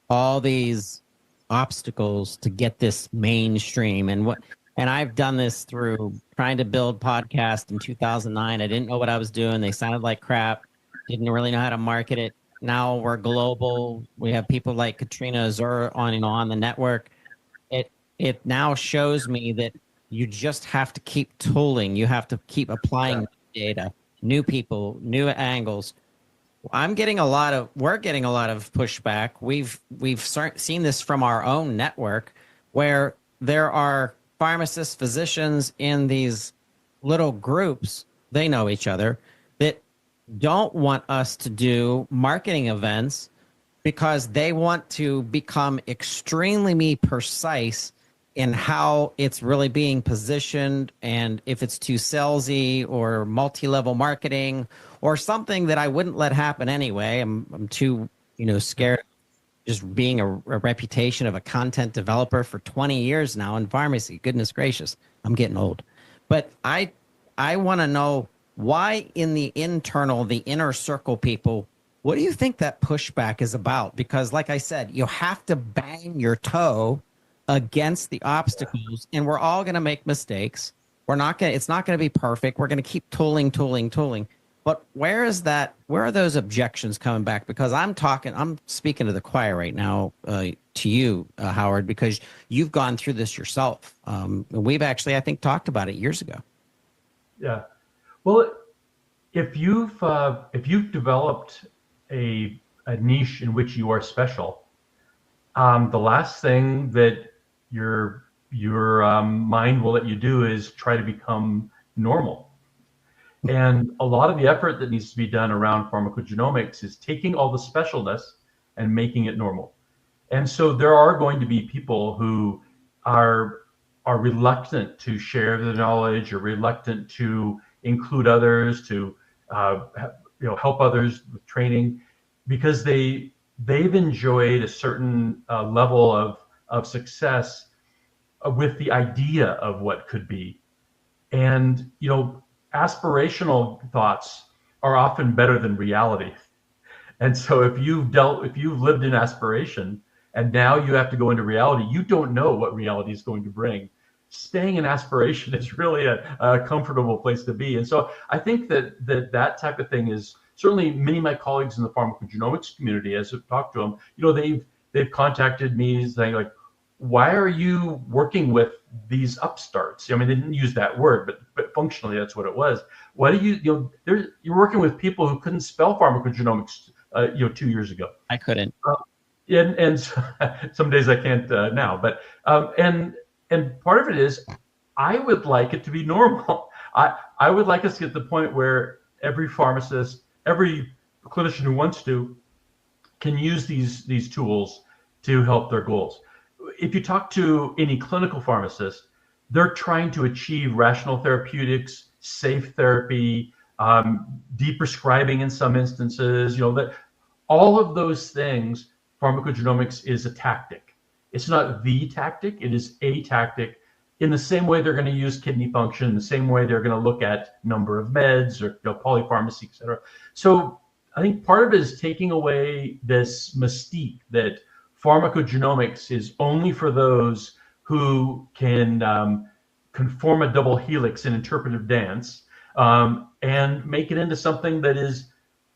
all these obstacles to get this mainstream, and I've done this through trying to build podcasts in 2009. I didn't know what I was doing. They sounded like crap. Didn't really know how to market it. Now we're global. We have people like Katrina Azer on the network. It now shows me that you just have to keep tooling. You have to keep applying data, new people, new angles. We're getting a lot of pushback. We've seen this from our own network, where there are pharmacists, physicians in these little groups. They know each other, that don't want us to do marketing events because they want to become extremely precise in how it's really being positioned, and if it's too salesy or multi-level marketing or something that I wouldn't let happen anyway. I'm too scared. Just being a reputation of a content developer for 20 years now in pharmacy. Goodness gracious, I'm getting old. But I want to know why in the inner circle people, what do you think that pushback is about? Because like I said, you have to bang your toe against the obstacles, and we're all going to make mistakes. It's not going to be perfect. We're going to keep tooling. But where are those objections coming back? Because I'm speaking to the choir right now, to you, Howard, because you've gone through this yourself. We've actually, I think, talked about it years ago. Yeah. Well, if you've developed a niche in which you are special, the last thing that your mind will let you do is try to become normal. And a lot of the effort that needs to be done around pharmacogenomics is taking all the specialness and making it normal. And so there are going to be people who are reluctant to share the knowledge, or reluctant to include others, to help others with training, because they've enjoyed a certain level of success with the idea of what could be. And aspirational thoughts are often better than reality. And so if you've lived in aspiration and now you have to go into reality, you don't know what reality is going to bring. Staying in aspiration is really a comfortable place to be. And so I think that type of thing is certainly many of my colleagues in the pharmacogenomics community, as I've talked to them, they've contacted me saying, like, why are you working with these upstarts? I mean, they didn't use that word, but functionally that's what it was. Why do you're working with people who couldn't spell pharmacogenomics 2 years ago? I couldn't. And some days I can't now. But and part of it is, I would like it to be normal. I would like us to get to the point where every pharmacist, every clinician who wants to, can use these tools to help their goals. If you talk to any clinical pharmacist, they're trying to achieve rational therapeutics, safe therapy, deprescribing in some instances. That all of those things, pharmacogenomics is a tactic. It's not the tactic, it is a tactic. In the same way they're going to use kidney function, the same way they're going to look at number of meds or polypharmacy, et cetera. So I think part of it is taking away this mystique that pharmacogenomics is only for those who can conform a double helix in interpretive dance, and make it into something that is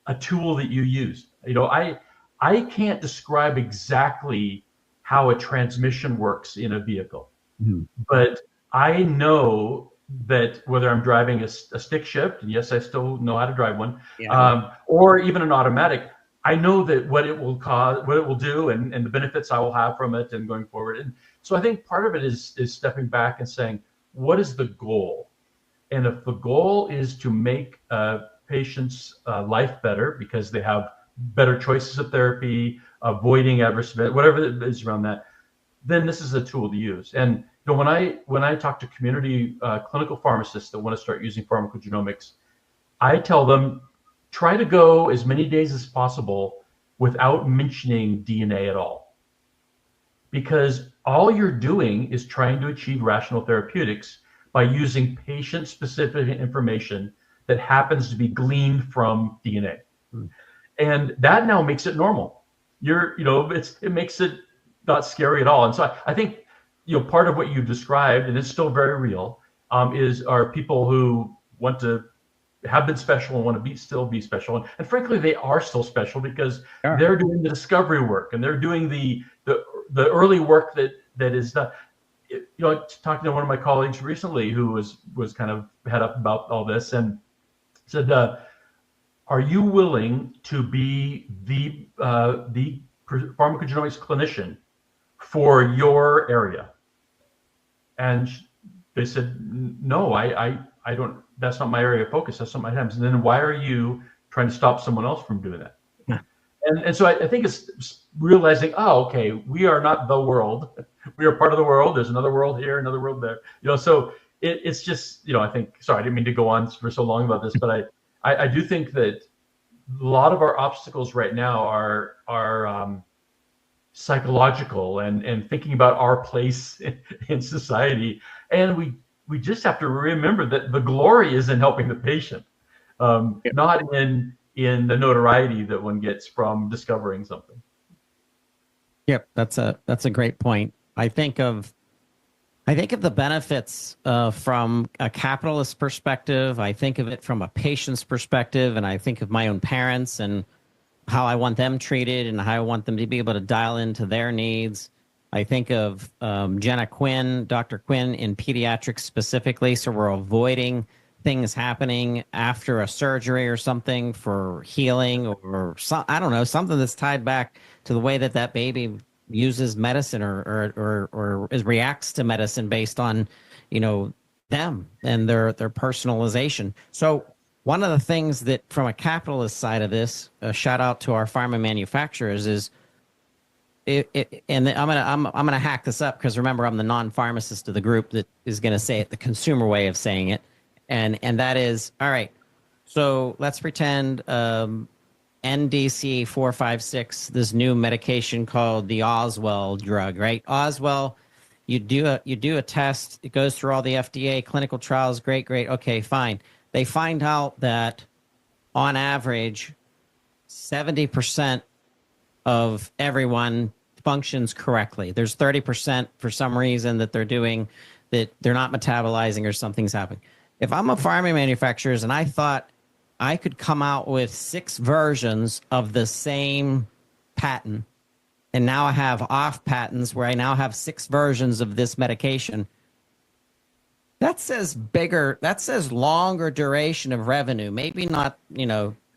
a tool that you use. I can't describe exactly how a transmission works in a vehicle. Mm-hmm. But I know that whether I'm driving a stick shift, and yes, I still know how to drive one, or even an automatic, I know that what it will cause, what it will do, and the benefits I will have from it and going forward. And so I think part of it is stepping back and saying, what is the goal? And if the goal is to make patients' life better because they have better choices of therapy, avoiding adverse events, whatever it is around that, then this is a tool to use. And when I talk to community clinical pharmacists that want to start using pharmacogenomics, I tell them, try to go as many days as possible without mentioning DNA at all. Because all you're doing is trying to achieve rational therapeutics by using patient-specific information that happens to be gleaned from DNA. And that now makes it normal. It makes it not scary at all. And so I think, part of what you've described, and it's still very real, are people who want to have been special and want to still be special. And frankly, they are still special because they're doing the discovery work and they're doing the early work that is done. Talking to one of my colleagues recently who was kind of head up about all this and said, are you willing to be the pharmacogenomics clinician for your area? And they said, no, I don't, that's not my area of focus. That's not my time. And then why are you trying to stop someone else from doing that? Yeah. And so I think it's realizing, okay, we are not the world. We are part of the world. There's another world here, another world there. So it's just, I think, sorry, I didn't mean to go on for so long about this, but I do think that a lot of our obstacles right now are psychological and thinking about our place in society. And we just have to remember that the glory is in helping the patient, not in the notoriety that one gets from discovering something. Yep, that's a great point. I think of the benefits from a capitalist perspective. I think of it from a patient's perspective, and I think of my own parents and how I want them treated and how I want them to be able to dial into their needs. I think of Dr. Quinn in pediatrics specifically, so we're avoiding things happening after a surgery or something for healing or I don't know, something that's tied back to the way that baby uses medicine or reacts to medicine based on, them and their personalization. So one of the things that from a capitalist side of this, a shout out to our pharma manufacturers is, and I'm gonna hack this up because remember I'm the non-pharmacist of the group that is gonna say it the consumer way of saying it, and that is all right. So let's pretend NDC 456, this new medication called the Oswell drug, right? Oswell, you do a test, it goes through all the FDA clinical trials, great, okay, fine. They find out that on average, 70% of everyone functions correctly. There's 30% for some reason that they're doing that they're not metabolizing or something's happening. If I'm a pharma manufacturer and I thought I could come out with 6 versions of the same patent, and now I have off patents where I now have 6 versions of this medication, that says longer duration of revenue. Maybe not,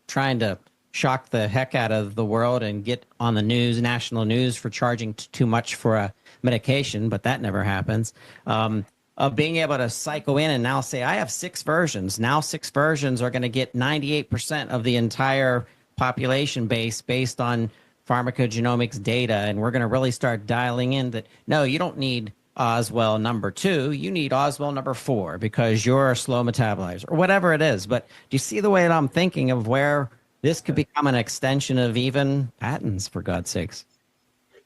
trying to shock the heck out of the world and get on the news, national news for charging too much for a medication, but that never happens. Of being able to cycle in and now say, I have 6 versions. Now 6 versions are going to get 98% of the entire population base based on pharmacogenomics data. And we're going to really start dialing in that, no, you don't need Oswell number 2, you need Oswell number 4 because you're a slow metabolizer or whatever it is. But do you see the way that I'm thinking of where this could become an extension of even patents, for God's sakes?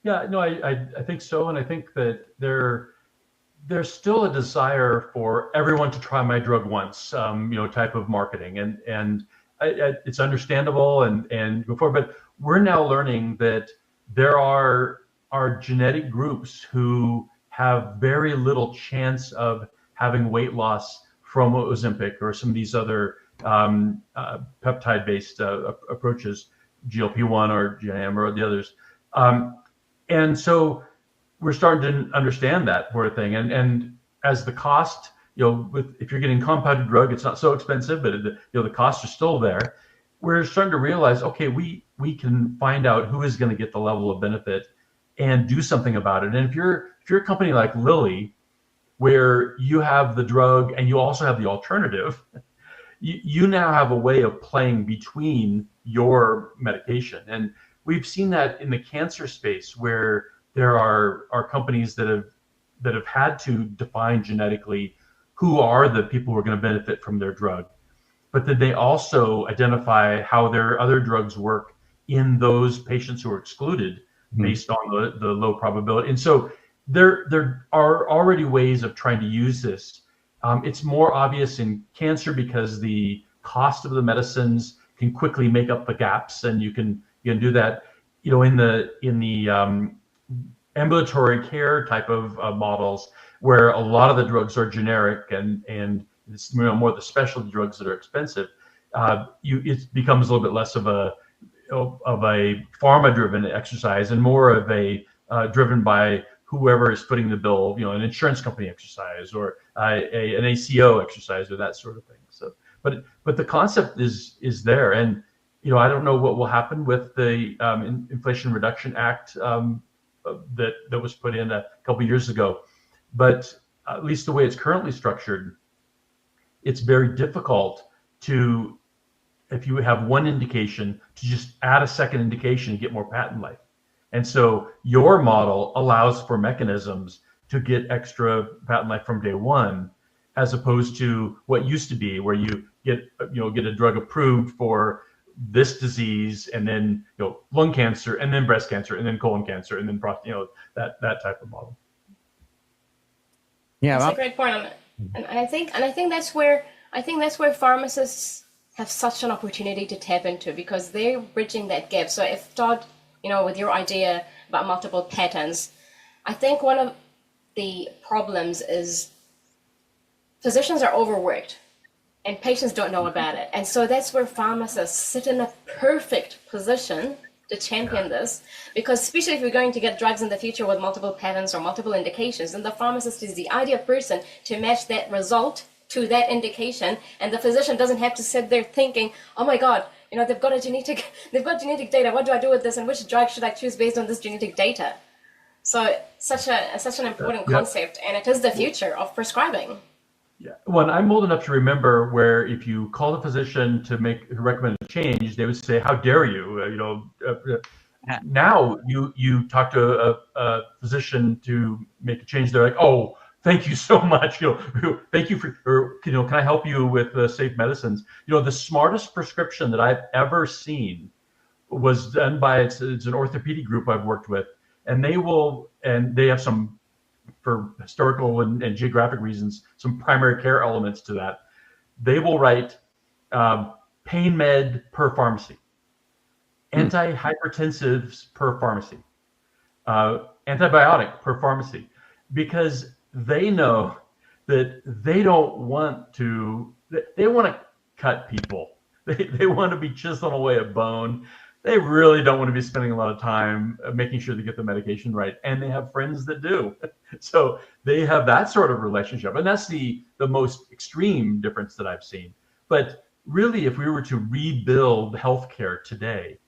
Yeah, no, I think so. And I think that there's still a desire for everyone to try my drug once, type of marketing. And it's understandable and go forward. But we're now learning that there are genetic groups who have very little chance of having weight loss from Ozempic or some of these other peptide-based approaches, GLP-1 or GIM or the others. And so we're starting to understand that sort of thing. And as the cost, if you're getting compounded drug, it's not so expensive, but the costs are still there. we're starting to realize, okay, we can find out who is going to get the level of benefit and do something about it. And if you're a company like Lilly, where you have the drug and you also have the alternative, you now have a way of playing between your medication. And we've seen that in the cancer space, where there are companies that have had to define genetically who are the people who are going to benefit from their drug. But then they also identify how their other drugs work in those patients who are excluded based on the low probability. And so there are already ways of trying to use this. It's more obvious in cancer because the cost of the medicines can quickly make up the gaps, and you can do that. In the ambulatory care type of models, where a lot of the drugs are generic and it's more the specialty drugs that are expensive, it becomes a little bit less of a pharma-driven exercise and more of a driven by whoever is footing the bill, an insurance company exercise or an ACO exercise or that sort of thing. So, but the concept is there, and I don't know what will happen with the Inflation Reduction Act that was put in a couple of years ago, but at least the way it's currently structured, it's very difficult to, if you have one indication, to just add a second indication and get more patent life. And so your model allows for mechanisms to get extra patent life from day one, as opposed to what used to be, where you get a drug approved for this disease, and then lung cancer, and then breast cancer, and then colon cancer, and then that type of model. Yeah, that's a great point on it. And I think that's where pharmacists have such an opportunity to tap into, because they're bridging that gap. So if Todd, with your idea about multiple patents, I think one of the problems is physicians are overworked and patients don't know about it. And so that's where pharmacists sit in a perfect position to champion this, because especially if we're going to get drugs in the future with multiple patents or multiple indications, then the pharmacist is the ideal person to match that result to that indication, and the physician doesn't have to sit there thinking, oh my God, they've got genetic data. What do I do with this, and which drug should I choose based on this genetic data? So such an important concept, and it is the future of prescribing. Yeah, well, I'm old enough to remember where if you called a physician to recommend a change, they would say, "How dare you?" Now you talk to a physician to make a change, they're like, "Oh, thank you so much. Thank you can I help you with safe medicines?" The smartest prescription that I've ever seen was done by it's an orthopedic group I've worked with, and they have some, for historical and geographic reasons, some primary care elements to that. They will write pain med per pharmacy, antihypertensives per pharmacy, antibiotic per pharmacy, because they know that they want to cut people. They want to be chiseling away at bone. They really don't want to be spending a lot of time making sure they get the medication right. And they have friends that do. So they have that sort of relationship. And that's the most extreme difference that I've seen. But really, if we were to rebuild healthcare today,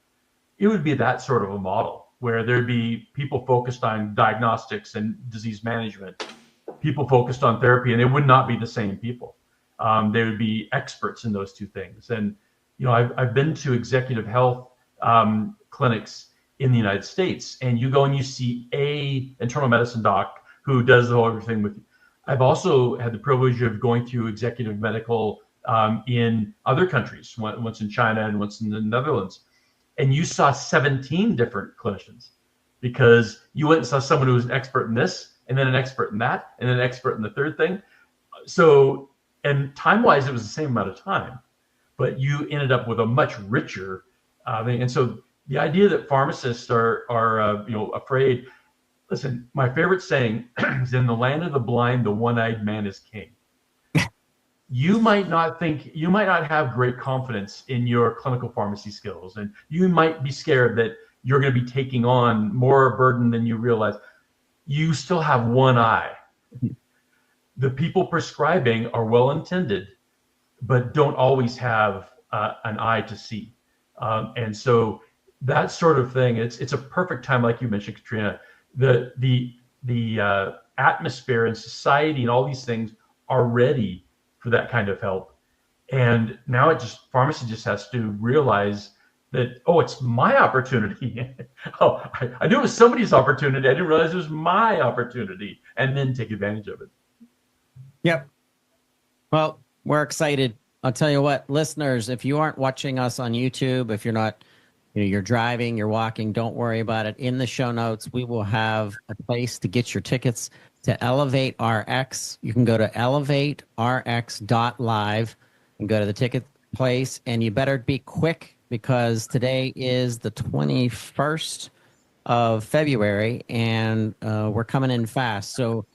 it would be that sort of a model, where there'd be people focused on diagnostics and disease management, people focused on therapy, and they would not be the same people. They would be experts in those two things. And I've been to executive health clinics in the United States, and you go and you see a internal medicine doc who does the whole everything with you. I've also had the privilege of going through executive medical in other countries, once in China and once in the Netherlands, and you saw 17 different clinicians, because you went and saw someone who was an expert in this, and then an expert in that, and then an expert in the third thing. So, and time-wise, it was the same amount of time, but you ended up with a much richer thing. And so the idea that pharmacists are afraid. Listen, my favorite saying is, "In the land of the blind, the one-eyed man is king." You might not have great confidence in your clinical pharmacy skills, and you might be scared that you're going to be taking on more burden than you realize. You still have one eye. The people prescribing are well-intended, but don't always have an eye to see. And so that sort of thing, it's a perfect time, like you mentioned, Katrina. The atmosphere and society and all these things are ready for that kind of help. And now pharmacy just has to realize that, oh, it's my opportunity. Oh, I knew it was somebody's opportunity. I didn't realize it was my opportunity, and then take advantage of it. Yep. Well, we're excited. I'll tell you what, listeners, if you aren't watching us on YouTube, if you're not, you're driving, you're walking, don't worry about it. In the show notes, we will have a place to get your tickets to ElevateRx. You can go to ElevateRx.live and go to the ticket place, and you better be quick because today is the 21st of February, and we're coming in fast. So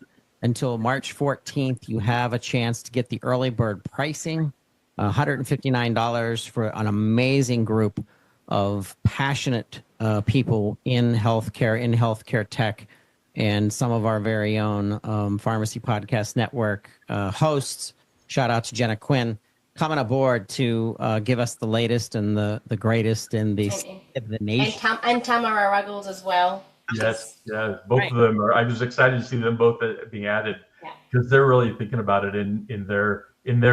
until March 14th, you have a chance to get the early bird pricing, $159 for an amazing group of passionate people in healthcare tech, and some of our very own Pharmacy Podcast Network hosts. Shout out to Jenna Quinn coming aboard to give us the latest and the greatest in the nation. And Tamara Ruggles as well. Yes, yeah, both of them are. I was excited to see them both being added because they're really thinking about it in their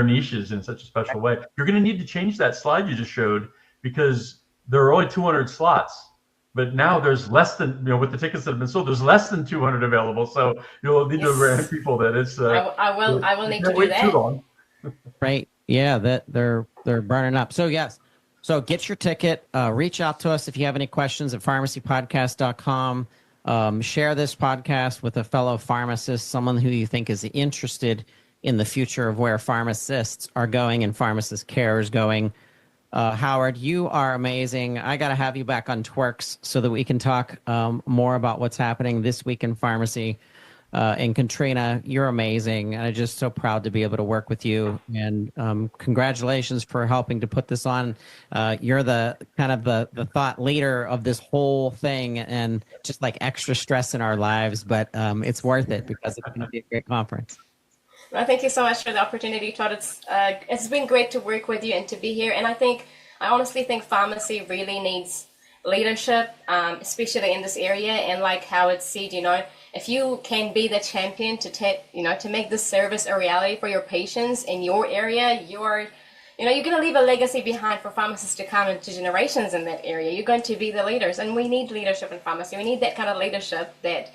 niches in such a special way. You're going to need to change that slide you just showed because there are only 200 slots, but now there's less than with the tickets that have been sold. There's less than 200 available, so you'll need to remind people that it's. I will need to do that. Too long. Right? Yeah, that they're burning up. So yes. So get your ticket. Reach out to us if you have any questions at pharmacypodcast.com. Share this podcast with a fellow pharmacist, someone who you think is interested in the future of where pharmacists are going and pharmacist care is going. Howard, you are amazing. I got to have you back on TWIRx so that we can talk more about what's happening this week in pharmacy. And Katrina, you're amazing. And I'm just so proud to be able to work with you. And congratulations for helping to put this on. You're the kind of the thought leader of this whole thing, and just like extra stress in our lives. But it's worth it because it's going to be a great conference. Well, thank you so much for the opportunity, Todd. It's been great to work with you and to be here. And I honestly think pharmacy really needs leadership, especially in this area. And like Howard said, if you can be the champion to make this service a reality for your patients in your area, you're going to leave a legacy behind for pharmacists to come into generations in that area. You're going to be the leaders, and we need leadership in pharmacy. We need that kind of leadership that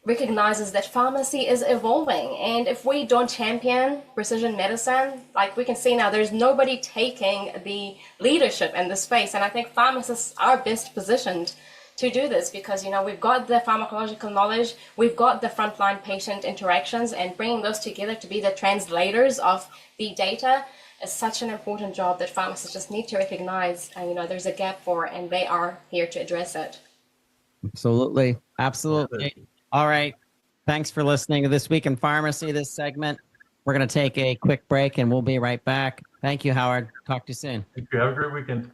recognizes that pharmacy is evolving. And if we don't champion precision medicine, like we can see now, there's nobody taking the leadership in this space. And I think pharmacists are best positioned to do this because, we've got the pharmacological knowledge, we've got the frontline patient interactions, and bringing those together to be the translators of the data is such an important job that pharmacists just need to recognize, there's a gap for, and they are here to address it. Absolutely. All right. Thanks for listening to This Week in Pharmacy, this segment. We're going to take a quick break, and we'll be right back. Thank you, Howard. Talk to you soon. Thank you. Have a great weekend.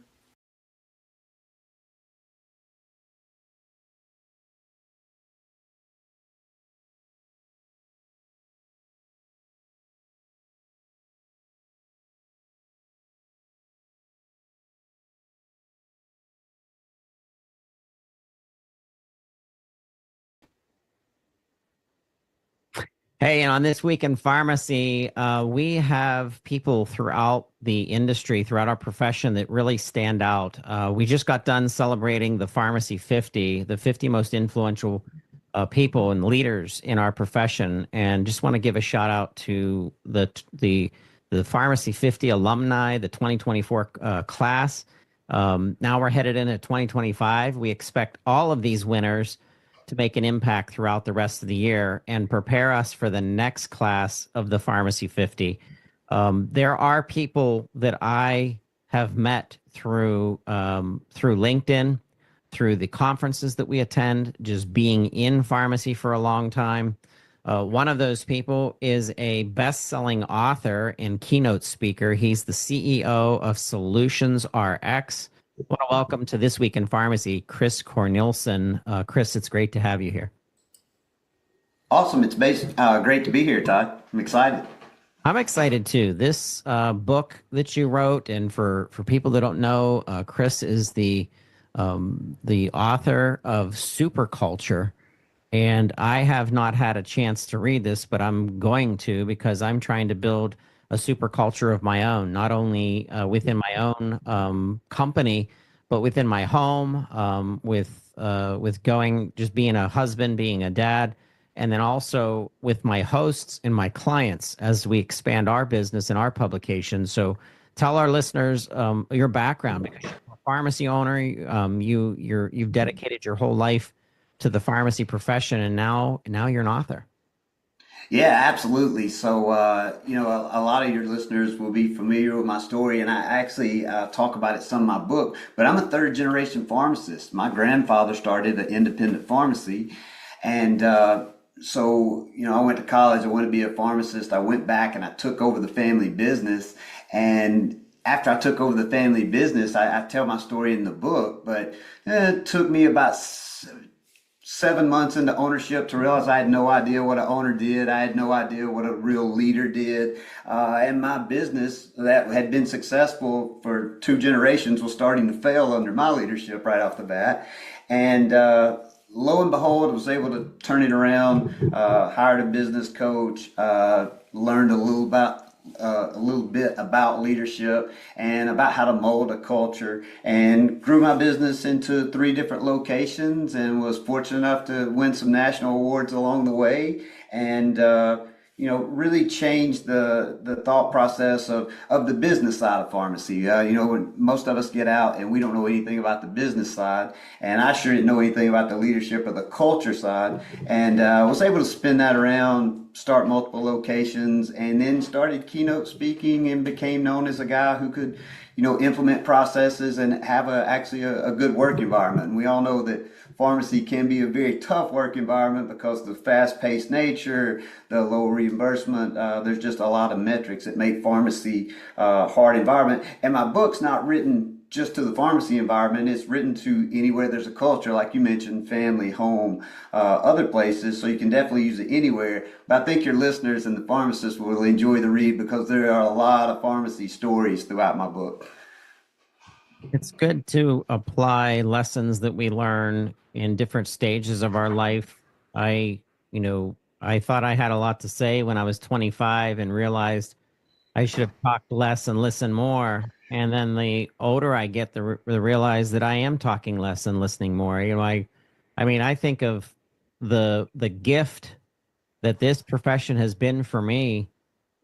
Hey, and on This Week in Pharmacy, we have people throughout the industry, throughout our profession that really stand out. We just got done celebrating the Pharmacy 50, the 50 most influential people and leaders in our profession, and just want to give a shout out to the Pharmacy 50 alumni, the 2024 class. Now we're headed into 2025. We expect all of these winners to make an impact throughout the rest of the year and prepare us for the next class of the Pharmacy 50. There are people that I have met through LinkedIn, through the conferences that we attend, just being in pharmacy for a long time. One of those people is a best-selling author and keynote speaker. He's the CEO of Solutions RX. I want to welcome to This Week in Pharmacy, Chris Cornelison. Chris, it's great to have you here. Awesome. It's great to be here, Todd. I'm excited. I'm excited too. This book that you wrote, and for people that don't know, Chris is the author of Superculture, and I have not had a chance to read this, but I'm going to because I'm trying to build a superculture of my own, not only within my own company, but within my home, with going, just being a husband, being a dad, and then also with my hosts and my clients as we expand our business and our publications. So tell our listeners your background, because you're a pharmacy owner. You've dedicated your whole life to the pharmacy profession, and now you're an author. Yeah, absolutely. So, a lot of your listeners will be familiar with my story, and I actually talk about it some in my book. But I'm a third generation pharmacist. My grandfather started an independent pharmacy, and so, I went to college. I wanted to be a pharmacist. I went back and I took over the family business. And after I took over the family business, I tell my story in the book, but it took me about 7 months into ownership to realize I had no idea what an owner did. I had no idea what a real leader did. And my business that had been successful for 2 generations was starting to fail under my leadership right off the bat. And lo and behold, I was able to turn it around, hired a business coach, learned a little bit about leadership and about how to mold a culture, and grew my business into 3 different locations, and was fortunate enough to win some national awards along the way, and really changed the thought process of the business side of pharmacy. When most of us get out and we don't know anything about the business side, and I sure didn't know anything about the leadership or the culture side, and was able to spin that around, start multiple locations, and then started keynote speaking and became known as a guy who could, implement processes and have actually a good work environment. And we all know that pharmacy can be a very tough work environment because of the fast-paced nature, the low reimbursement. There's just a lot of metrics that make pharmacy a hard environment. And my book's not written just to the pharmacy environment. It's written to anywhere there's a culture, like you mentioned, family, home, other places. So you can definitely use it anywhere. But I think your listeners and the pharmacists will enjoy the read, because there are a lot of pharmacy stories throughout my book. It's good to apply lessons that we learn in different stages of our life. I thought I had a lot to say when I was 25 and realized I should have talked less and listened more. And then the older I get, the realize that I am talking less and listening more. I think of the gift that this profession has been for me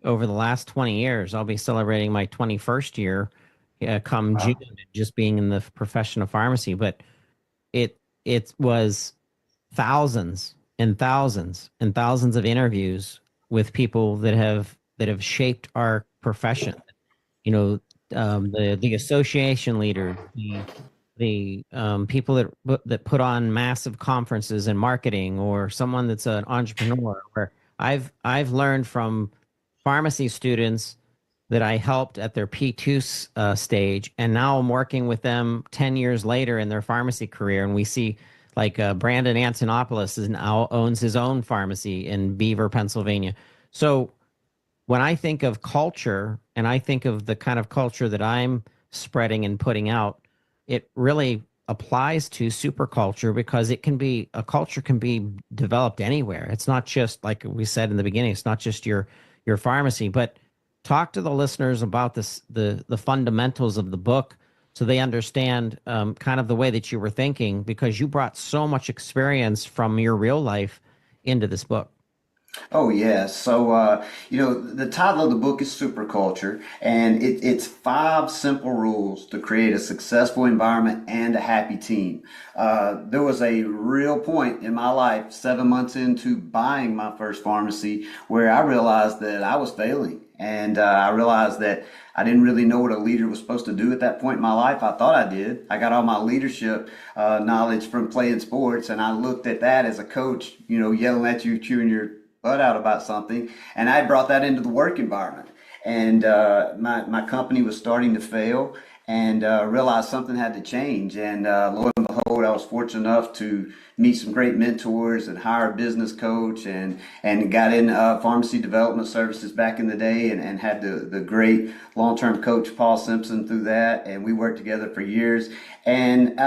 over the last 20 years. I'll be celebrating my 21st year come June, just being in the profession of pharmacy. But it was thousands and thousands and thousands of interviews with people that have shaped our profession. The association leaders, the people that put on massive conferences and marketing, or someone that's an entrepreneur. Where I've learned from pharmacy students that I helped at their P2 stage, and now I'm working with them 10 years later in their pharmacy career, and we see like Brandon Antonopoulos now owns his own pharmacy in Beaver, Pennsylvania. So when I think of culture, and I think of the kind of culture that I'm spreading and putting out, it really applies to superculture, because a culture can be developed anywhere. It's not just, like we said in the beginning, it's not just your pharmacy. But talk to the listeners about the fundamentals of the book, so they understand kind of the way that you were thinking, because you brought so much experience from your real life into this book. Oh, yeah. So, the title of the book is Superculture, and it's 5 simple rules to create a successful environment and a happy team. There was a real point in my life, 7 months into buying my first pharmacy, where I realized that I was failing. And I realized that I didn't really know what a leader was supposed to do at that point in my life. I thought I did. I got all my leadership knowledge from playing sports, and I looked at that as a coach, yelling at you, chewing your butt out about something. And I brought that into the work environment. And my company was starting to fail. and realized something had to change. And lo and behold, I was fortunate enough to meet some great mentors and hire a business coach, and got in pharmacy development services back in the day, and had the great long-term coach Paul Simpson through that, and we worked together for years. And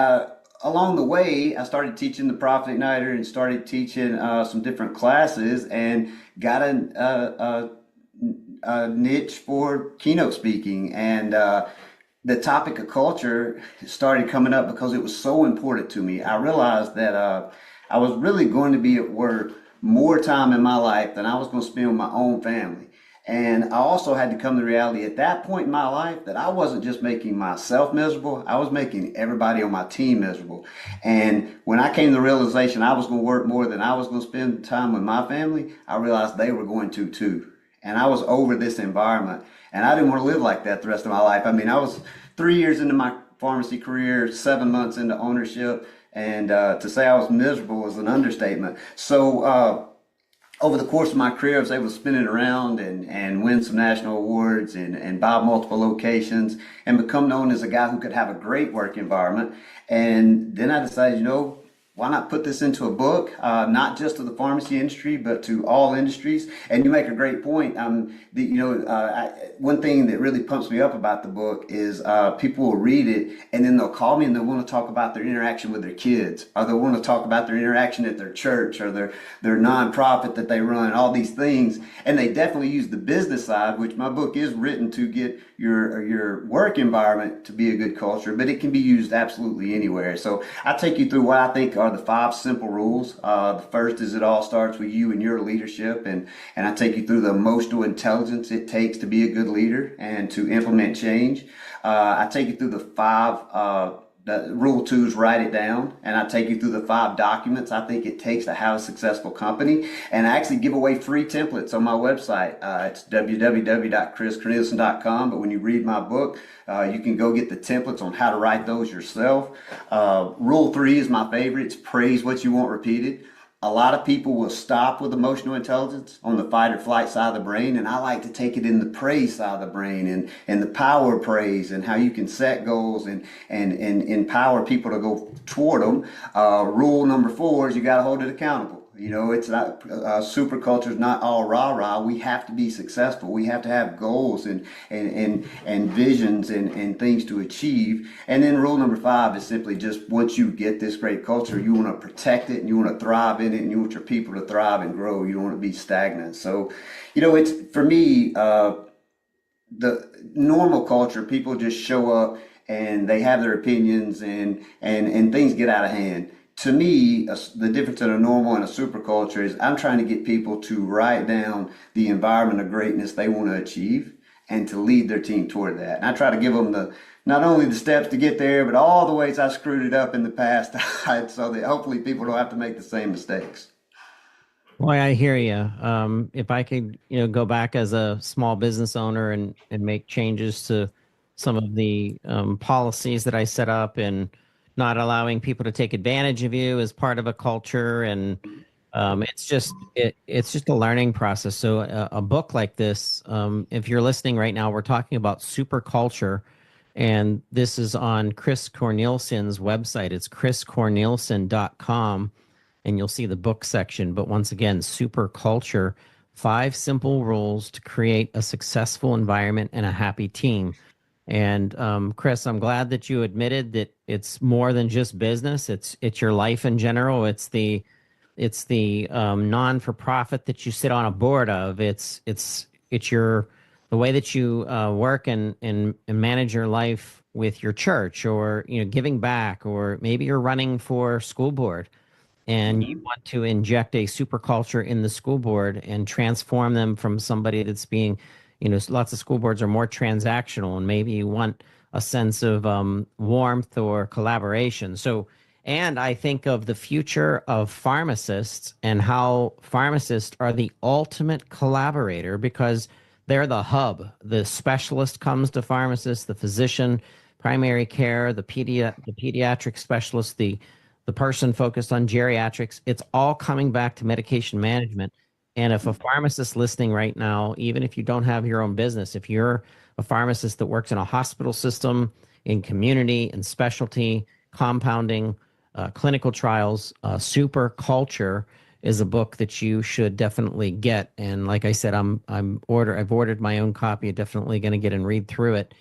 along the way, I started teaching the Profit Igniter and started teaching some different classes, and got a niche for keynote speaking. And the topic of culture started coming up because it was so important to me. I realized that I was really going to be at work more time in my life than I was going to spend with my own family. And I also had to come to the reality at that point in my life that I wasn't just making myself miserable, I was making everybody on my team miserable. And when I came to the realization I was going to work more than I was going to spend time with my family, I realized they were going to too. And I was over this environment, and I didn't want to live like that the rest of my life. I mean, I was 3 years into my pharmacy career, 7 months into ownership, and to say I was miserable was an understatement. So over the course of my career, I was able to spin it around and win some national awards and buy multiple locations and become known as a guy who could have a great work environment. And then I decided, why not put this into a book, not just to the pharmacy industry, but to all industries? And you make a great point. One thing that really pumps me up about the book is people will read it and then they'll call me and they'll want to talk about their interaction with their kids, or they'll want to talk about their interaction at their church or their nonprofit that they run, all these things. And they definitely use the business side, which my book is written to get your work environment to be a good culture, but it can be used absolutely anywhere. So I take you through what I think are the 5 simple rules. The first is it all starts with you and your leadership, and I take you through the emotional intelligence it takes to be a good leader and to implement change. I take you through the 5 rule 2 is write it down, and I take you through the 5 documents I think it takes to have a successful company. And I actually give away free templates on my website. It's www.chriscornelison.com. But when you read my book, you can go get the templates on how to write those yourself. Rule 3 is my favorite. It's praise what you want repeated. A lot of people will stop with emotional intelligence on the fight or flight side of the brain, and I like to take it in the praise side of the brain and the power of praise and how you can set goals and empower people to go toward them. Rule number 4 is you got to hold it accountable. It's not super culture is not all rah-rah. We have to be successful. We have to have goals and visions and things to achieve. And then rule number 5 is simply just once you get this great culture, you want to protect it and you want to thrive in it and you want your people to thrive and grow. You don't want to be stagnant. So, it's for me, the normal culture, people just show up and they have their opinions and things get out of hand. To me, the difference in a normal and a super culture is I'm trying to get people to write down the environment of greatness they want to achieve and to lead their team toward that. And I try to give them not only the steps to get there, but all the ways I screwed it up in the past so that hopefully people don't have to make the same mistakes. Boy, I hear you. If I could, go back as a small business owner and make changes to some of the policies that I set up and not allowing people to take advantage of you as part of a culture. And it's just a learning process. So a book like this, if you're listening right now, we're talking about super culture. And this is on Chris Cornelson's website. It's chriscornelson.com. And you'll see the book section. But once again, super culture, 5 simple rules to create a successful environment and a happy team. And Chris, I'm glad that you admitted that it's more than just business. It's your life in general. It's the non-for-profit that you sit on a board of. It's the way that you work and manage your life with your church, or giving back, or maybe you're running for school board and you want to inject a super culture in the school board and transform them from somebody that's being, lots of school boards are more transactional, and maybe you want a sense of warmth or collaboration. So, and I think of the future of pharmacists and how pharmacists are the ultimate collaborator because they're the hub. The specialist comes to pharmacists, the physician, primary care, the pediatric specialist, the person focused on geriatrics. It's all coming back to medication management. And if a pharmacist listening right now, even if you don't have your own business, if you're a pharmacist that works in a hospital system, in community and specialty, compounding, clinical trials. Super Culture is a book that you should definitely get. And like I said, I've ordered my own copy. Definitely going to get and read through it.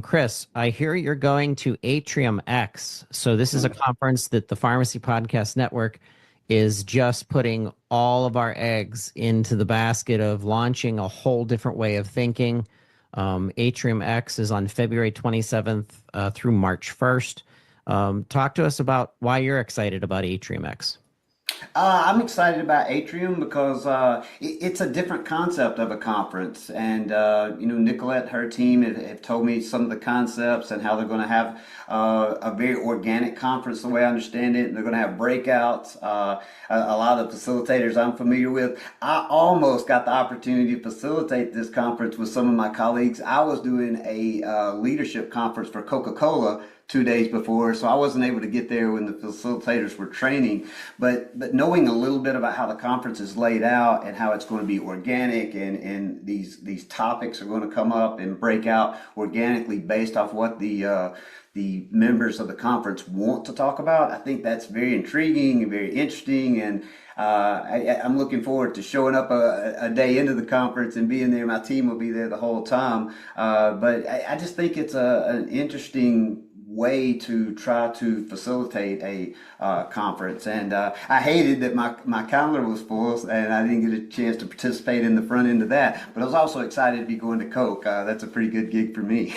Chris, I hear you're going to Atrium X. So this is a conference that the Pharmacy Podcast Network is just putting all of our eggs into the basket of launching a whole different way of thinking. Atrium X is on February 27th through March 1st. Talk to us about why you're excited about Atrium X. I'm excited about Atrium because it's a different concept of a conference. And, Nicolette, her team have told me some of the concepts and how they're going to have a very organic conference, the way I understand it. And they're going to have breakouts. A lot of the facilitators I'm familiar with. I almost got the opportunity to facilitate this conference with some of my colleagues. I was doing a leadership conference for Coca-Cola 2 days before, so I wasn't able to get there when the facilitators were training. But knowing a little bit about how the conference is laid out and how it's going to be organic and these topics are going to come up and break out organically based off what the members of the conference want to talk about, I think that's very intriguing and very interesting. And I'm looking forward to showing up a day into the conference and being there. My team will be there the whole time. But I just think it's an interesting way to try to facilitate a conference. And I hated that my calendar was full and I didn't get a chance to participate in the front end of that. But I was also excited to be going to Coke. That's a pretty good gig for me.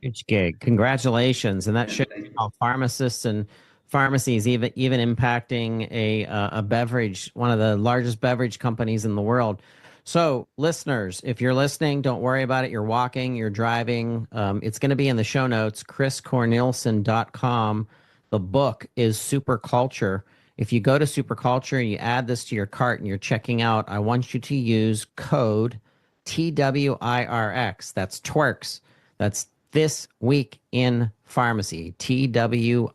Huge gig. Congratulations. And that shows how pharmacists and pharmacies even impacting a beverage, one of the largest beverage companies in the world. So listeners, if you're listening, don't worry about it. You're walking, you're driving. It's going to be in the show notes, chriscornelson.com. The book is Super Culture. If you go to Super Culture, you add this to your cart and you're checking out, I want you to use code TWIRX. That's TWIRx. That's This Week in Pharmacy, TWIRX.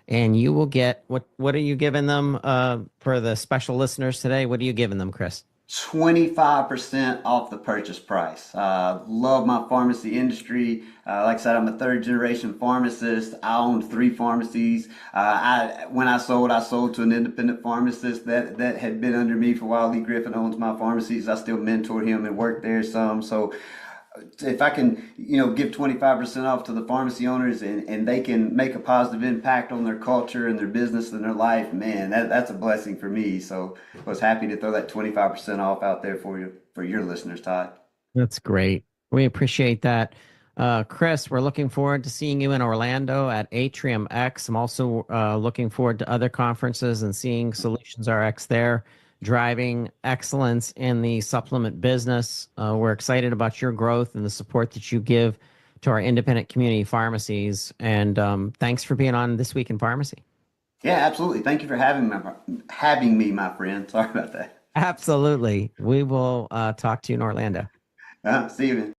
And you will get, what are you giving them for the special listeners today? What are you giving them, Chris? 25% off the purchase price. Love my pharmacy industry. Like I said, I'm a third generation pharmacist. I owned 3 pharmacies. When I sold to an independent pharmacist that had been under me for a while. Lee Griffin owns my pharmacies. I still mentor him and work there some. So if I can, give 25% off to the pharmacy owners and they can make a positive impact on their culture and their business and their life, man, that's a blessing for me. So I was happy to throw that 25% off out there for your listeners, Todd. That's great. We appreciate that. Chris, we're looking forward to seeing you in Orlando at Atrium X. I'm also looking forward to other conferences and seeing Solutions RX there. Driving excellence in the supplement business. We're excited about your growth and the support that you give to our independent community pharmacies. And thanks for being on This Week in Pharmacy. Yeah, absolutely. Thank you for having me, my friend. Sorry about that. Absolutely. We will talk to you in Orlando. See you, man.